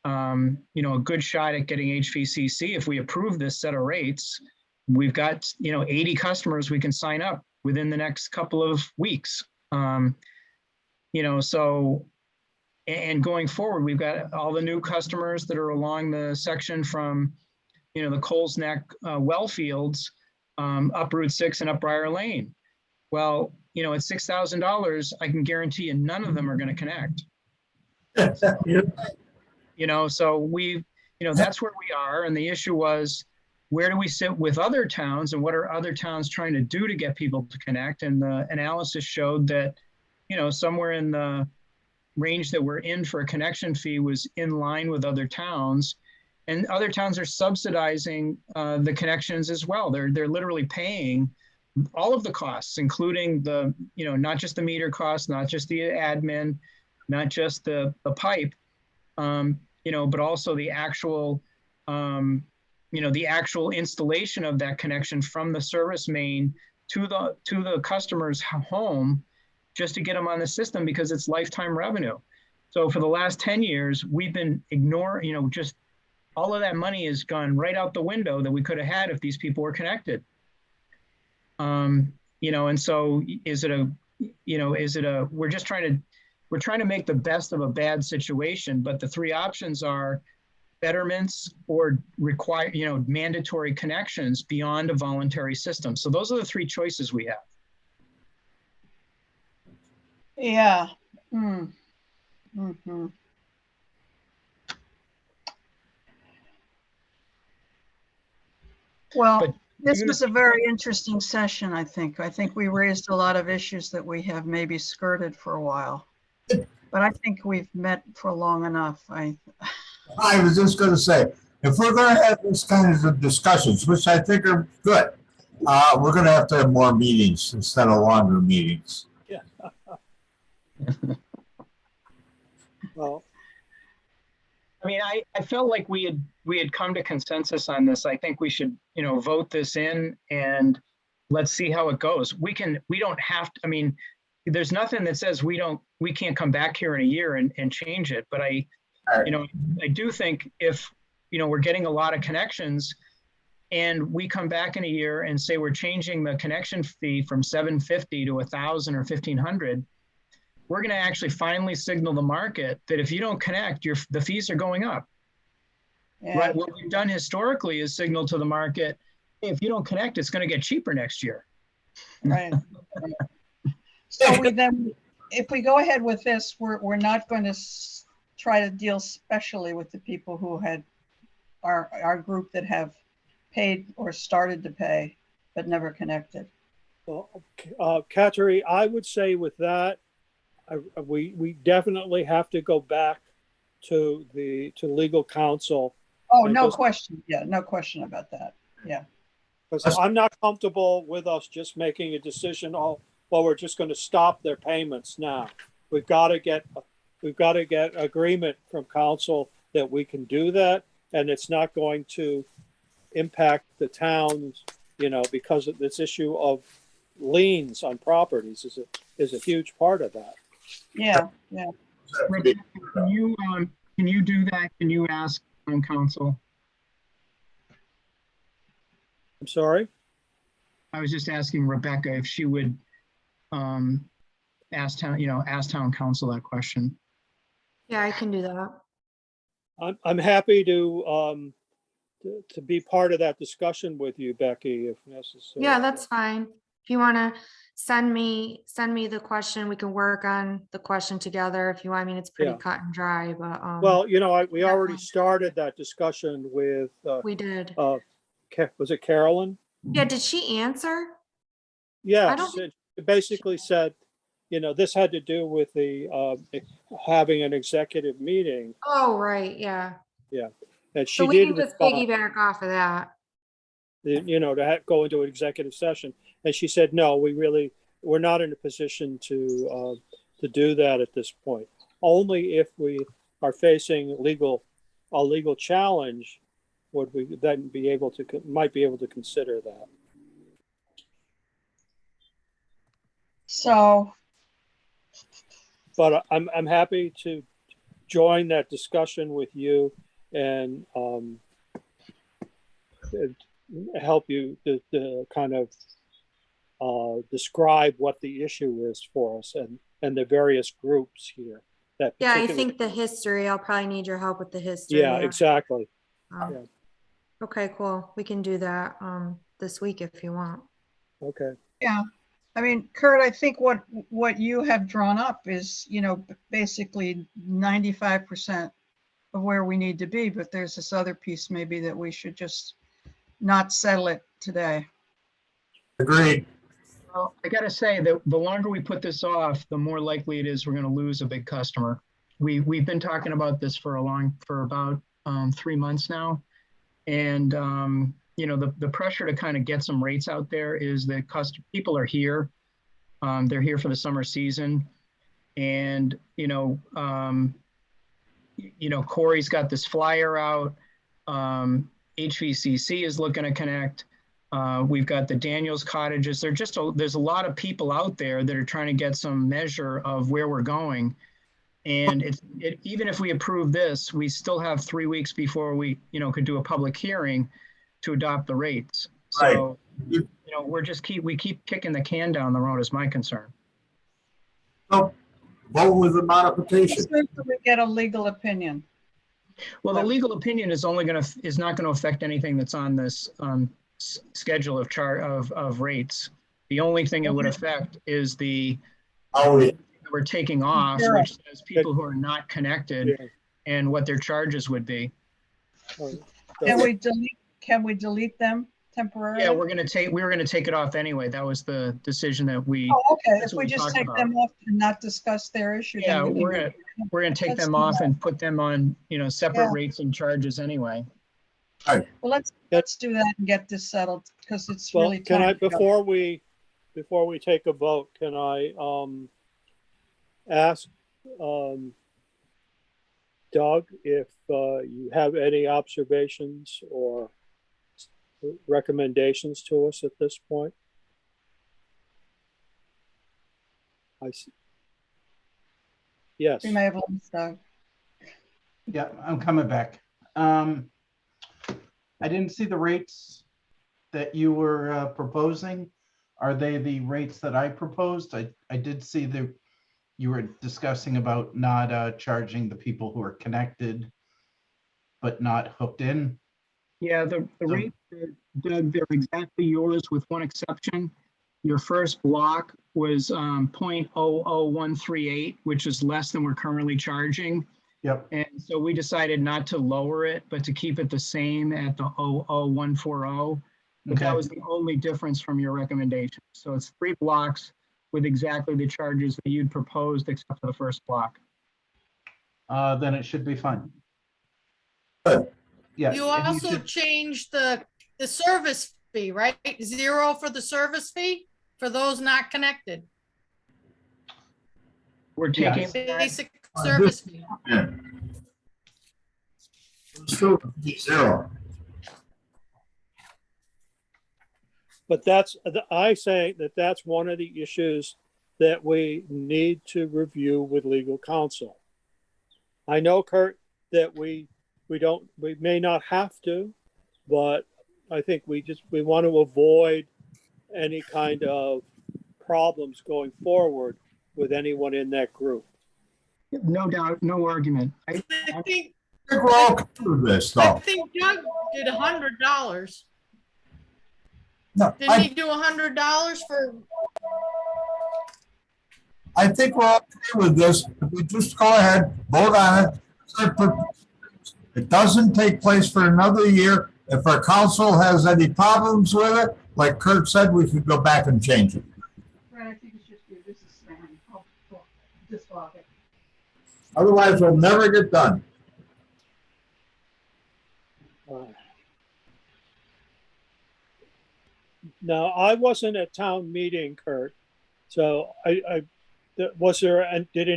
you know, a good shot at getting HVCC. If we approve this set of rates, we've got, you know, 80 customers we can sign up within the next couple of weeks. You know, so, and going forward, we've got all the new customers that are along the section from, you know, the Coles Neck well fields, up Route 6 and up Briar Lane. Well, you know, at $6,000, I can guarantee you none of them are going to connect. You know, so we, you know, that's where we are. And the issue was, where do we sit with other towns and what are other towns trying to do to get people to connect? And the analysis showed that, you know, somewhere in the range that we're in for a connection fee was in line with other towns. And other towns are subsidizing the connections as well. They're literally paying all of the costs, including the, you know, not just the meter costs, not just the admin, not just the pipe, you know, but also the actual, you know, the actual installation of that connection from the service main to the customer's home, just to get them on the system, because it's lifetime revenue. So for the last 10 years, we've been ignoring, you know, just all of that money has gone right out the window that we could have had if these people were connected. You know, and so we're trying to make the best of a bad situation, but the three options are betterments or require, mandatory connections beyond a voluntary system. So those are the three choices we have. Yeah. Mm. Mhm. Well, But this doing was a very interesting session, I think. I think we raised a lot of issues that we have maybe skirted for a while. But I think we've met for long enough. I was just gonna say, if we're gonna have these kinds of discussions, which I think are good, we're gonna have to have more meetings instead of longer meetings. Yeah. Well, I mean, I felt like we had come to consensus on this. I think we should, vote this in and let's see how it goes. We don't have to, I mean, there's nothing that says we can't come back here in a year and change it. But I do think if, we're getting a lot of connections and we come back in a year and say we're changing the connection fee from $750 to $1,000 or $1,500, we're going to actually finally signal the market that if you don't connect, the fees are going up. Yeah. Right. What we've done historically is signal to the market, hey, if you don't connect, it's going to get cheaper next year. Right. So if we go ahead with this, we're not going to try to deal specially with the people who had our group that have paid or started to pay but never connected. well, Kateri, I would say with that, we definitely have to go back to legal counsel. Oh, no question. Yeah, no question about that. Yeah. Because I'm not comfortable with us just making a decision, we're just going to stop their payments now. We've got to get agreement from council that we can do that, and it's not going to impact the towns, because of this issue of liens on properties is a huge part of that. Yeah, yeah. Rebecca, can you do that? Can you ask town council? I'm sorry? I was just asking Rebecca if she would ask town council that question. Yeah, I can do that. I'm happy to be part of that discussion with you, Becky, if necessary. Yeah, that's fine. If you want to send me the question, we can work on the question together if you want. I mean, it's pretty Yeah. cut and dry, but Well, we already started that discussion with, we did. was it Carolyn? Yeah, did she answer? Yes, it basically said, this had to do with the having an executive meeting. Oh, right, yeah. Yeah, and So she we did can just respond, piggyback off of that. to go into an executive session, and she said, no, we're not in a position to do that at this point. Only if we are facing a legal challenge would we then might be able to consider that. So, But I'm happy to join that discussion with you and help you to kind of describe what the issue is for us and the various groups here. Yeah, I think the history, I'll probably need your help with the history. Yeah, exactly. Um, Yeah. Okay, cool. We can do that this week if you want. Okay. yeah. I mean, Kurt, I think what you have drawn up is, basically 95% of where we need to be, but there's this other piece maybe that we should just not settle it today. Agreed. Well, I got to say that the longer we put this off, the more likely it is we're going to lose a big customer. We've been talking about this for about 3 months now. And, the pressure to kind of get some rates out there is that people are here. They're here for the summer season. And, Corey's got this flyer out. HVCC is looking to connect. We've got the Daniels cottages. There's a lot of people out there that are trying to get some measure of where we're going. And even if we approve this, we still have 3 weeks before we, could do a public hearing to adopt the rates. So, we keep kicking the can down the road is my concern. So vote with the modification. Let's wait till we get a legal opinion. Well, the legal opinion is is not going to affect anything that's on this schedule of rates. The only thing it would affect is the Oh, yeah. we're taking off, Sure. which says people who are not connected Yeah. and what their charges would be. All right. Can we delete them temporarily? Yeah, we were going to take it off anyway. That was the decision that we. Oh, okay. That's If what we we just talked take about. them off and not discuss their issue. then Yeah, we can- we're gonna take Let's them do off that. and put them on, separate Yeah. rates and charges anyway. Well, let's do that and get this settled because it's Well, really. can I, time to go. before we take a vote, can I ask Doug if you have any observations or recommendations to us at this point? I see. Yes. We may have lost Doug. Yeah, I'm coming back. I didn't see the rates that you were proposing. Are they the rates that I proposed? I did see you were discussing about not charging the people who are connected, but not hooked in. Yeah, the rates, Doug, they're exactly yours with one exception. Your first block was 0.00138, which is less than we're currently charging. Yep. And so we decided not to lower it, but to keep it the same at the 00140. But that Okay. was the only difference from your recommendation. So it's 3 blocks with exactly the charges that you'd proposed, except for the first block. Then it should be fine. Good. Yeah. You and also should- changed the service fee, right? 0 for the service fee for those not connected. We're Yeah. taking, Basic service fee. Yeah. Still be 0. But I say that's one of the issues that we need to review with legal counsel. I know, Kurt, that we may not have to, but I think we want to avoid any kind of problems going forward with anyone in that group. no doubt, no argument. I think I think we're all covered with this, I though. think Doug did $100. No, Didn't he do $100 for? I think we're all okay with this. If we just go ahead, vote on it. It doesn't take place for another year. If our council has any problems with it, like Kurt said, we could go back and change it. Right, I think it's just you. This is Stan. I'll dislog it. Otherwise, we'll never get done. Now, I wasn't at town meeting, Kurt, so was there, and did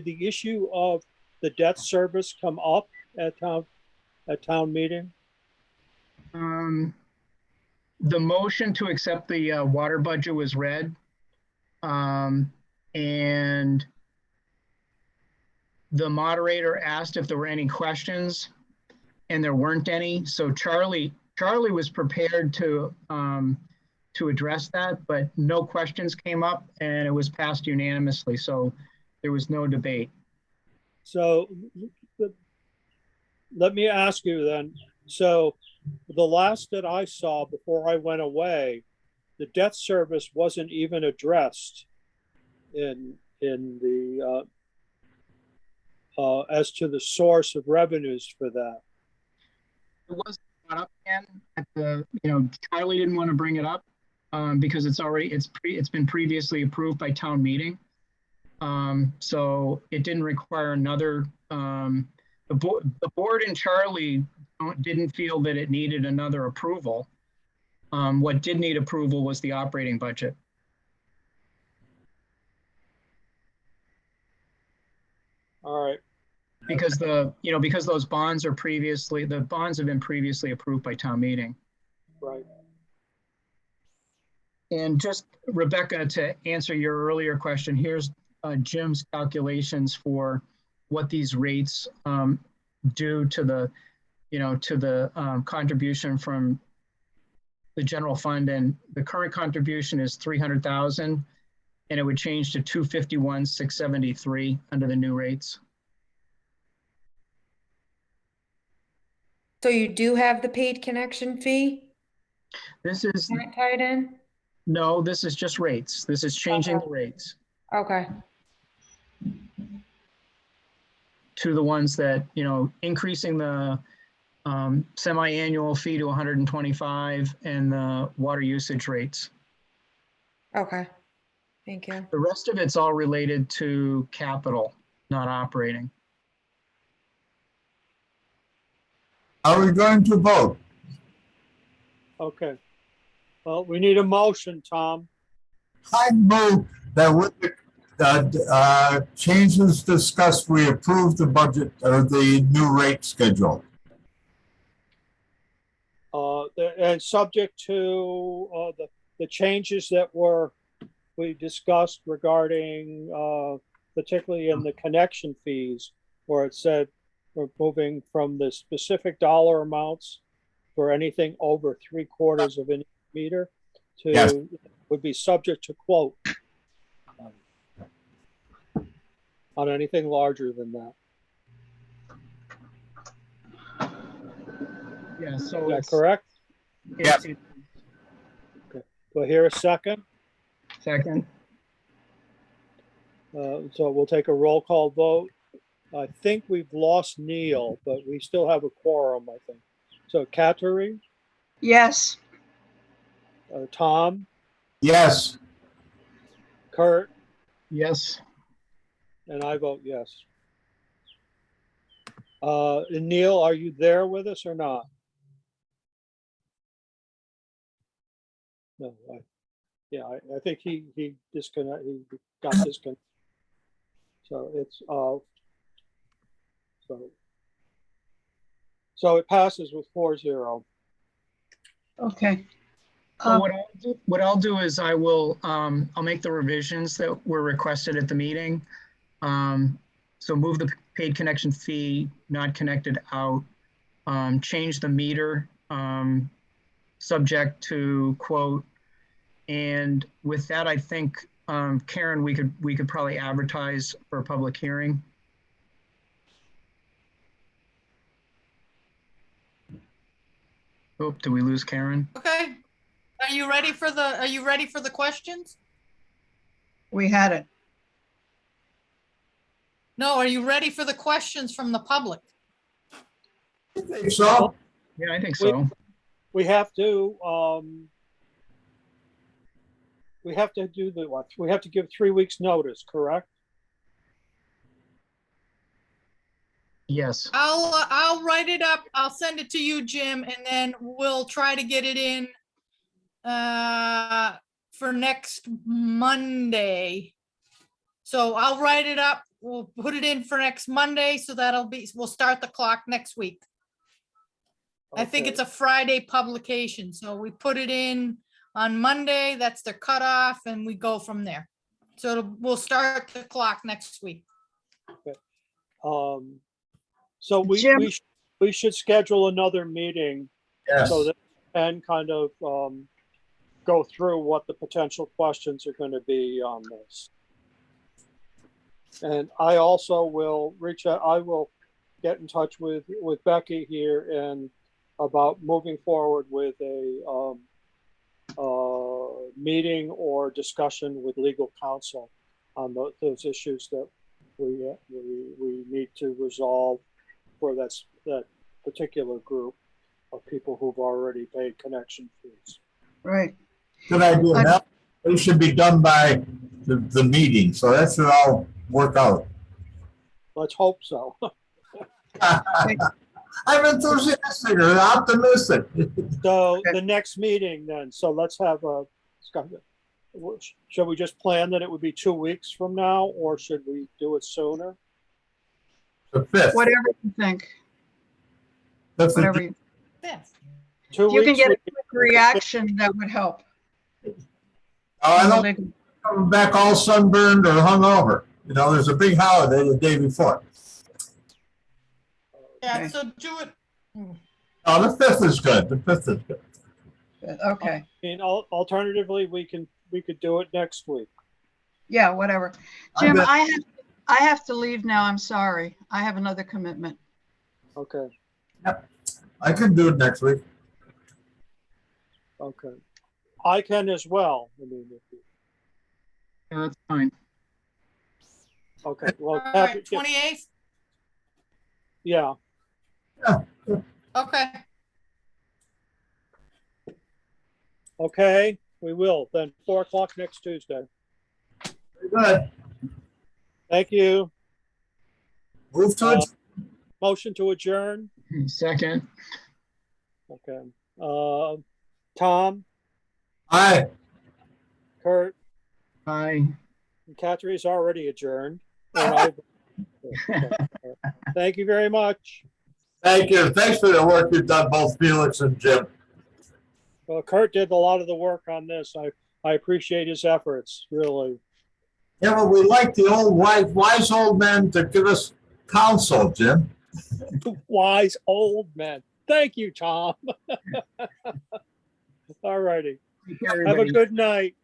the issue of the debt service come up at town meeting? The motion to accept the water budget was read. And the moderator asked if there were any questions, and there weren't any. So Charlie was prepared to address that, but no questions came up, and it was passed unanimously. So there was no debate. So let me ask you then, so the last that I saw before I went away, the debt service wasn't even addressed in the as to the source of revenues for that. It wasn't brought up again at Charlie didn't want to bring it up because it's been previously approved by town meeting. So it didn't require another, the board and Charlie didn't feel that it needed another approval. What did need approval was the operating budget. All right. Because because those bonds have been previously approved by town meeting. Right. And just, Rebecca, to answer your earlier question, here's Jim's calculations for what these rates do to the, contribution from the general fund. And the current contribution is 300,000, and it would change to 251,673 under the new rates. So you do have the paid connection fee? This is, Not tied in? no, this is just rates. This is changing Okay. the rates Okay, to the ones that, increasing the semi-annual fee to 125 and the water usage rates. okay. Thank you. The rest of it's all related to capital, not operating. Are we going to vote? Okay. Well, we need a motion, Tom. I move that with the changes discussed, we approve the budget or the new rate schedule. And subject to the changes that we discussed regarding, particularly in the connection fees, where it said we're moving from the specific dollar amounts for anything over 3/4 of an meter to Yes. would be subject to quote on anything larger than that. Yeah, so Is that it's, correct? it's Do I hear a second? second. So we'll take a roll call vote. I think we've lost Neil, but we still have a quorum, I think. So Kateri, Yes, Tom, Yes, Kurt, Yes, and I vote yes. And Neil, are you there with us or not? No, I think he got disconnected. So it's, so it passes with 4-0. okay. so what I'll do is I'll make the revisions that were requested at the meeting. So move the paid connection fee not connected out, change the meter, subject to quote. And with that, I think, Karen, we could probably advertise for a public hearing. Oh, did we lose Karen? Okay. Are you ready for the questions? We had it. No, are you ready for the questions from the public? I think so. Yeah, I think so. We have to do what? We have to give 3 weeks notice, correct? Yes. I'll write it up. I'll send it to you, Jim, and then we'll try to get it in for next Monday. So I'll write it up. We'll put it in for next Monday, so we'll start the clock next week. I think it's a Friday publication, so we put it in on Monday, that's the cutoff, and we go from there. So we'll start the clock next week. So Jim? we should schedule another meeting Yes. so that we can kind of go through what the potential questions are going to be on this. And I also will reach out, I will get in touch with Becky here and about moving forward with a meeting or discussion with legal counsel on those issues that we need to resolve for that particular group of people who've already paid connection fees. Right. Good idea. That it should be done by the meeting, so that should all work out. Let's hope so. I'm enthusiastic or optimistic. So the next meeting then, so let's have shall we just plan that it would be 2 weeks from now, or should we do it sooner? The 5th. Whatever you think, That's the- whatever you, Yes. 2 if you can weeks. get a would- quick reaction, that would help. I don't come back all sunburned or hungover. You know, there's a big holiday the day before. Yeah, Okay. so do it. Oh, the 5th is good. The 5th is good. Okay, I mean, alternatively, we could do it next week. yeah, whatever. I Jim, bet- I have to leave now. I'm sorry. I have another commitment. Okay. I can do it next week. Okay. I can as well. I mean, Yeah, that's fine. okay, well, All right, 28th? yeah, Okay, okay, we will. Then 4 o'clock next Tuesday. Very good. Thank you. Move to it. Motion to adjourn. Second. Okay. Tom, Aye. Kurt, Aye. and Catherine's already adjourned. And thank you very much. Thank you. Thanks for the work you've done, both Felix and Jim. Well, Kurt did a lot of the work on this. I appreciate his efforts, really. Yeah, but we like the old wise old men to give us counsel, Jim. Wise old men. Thank you, Tom. All righty. Take care, Have a everybody. good night.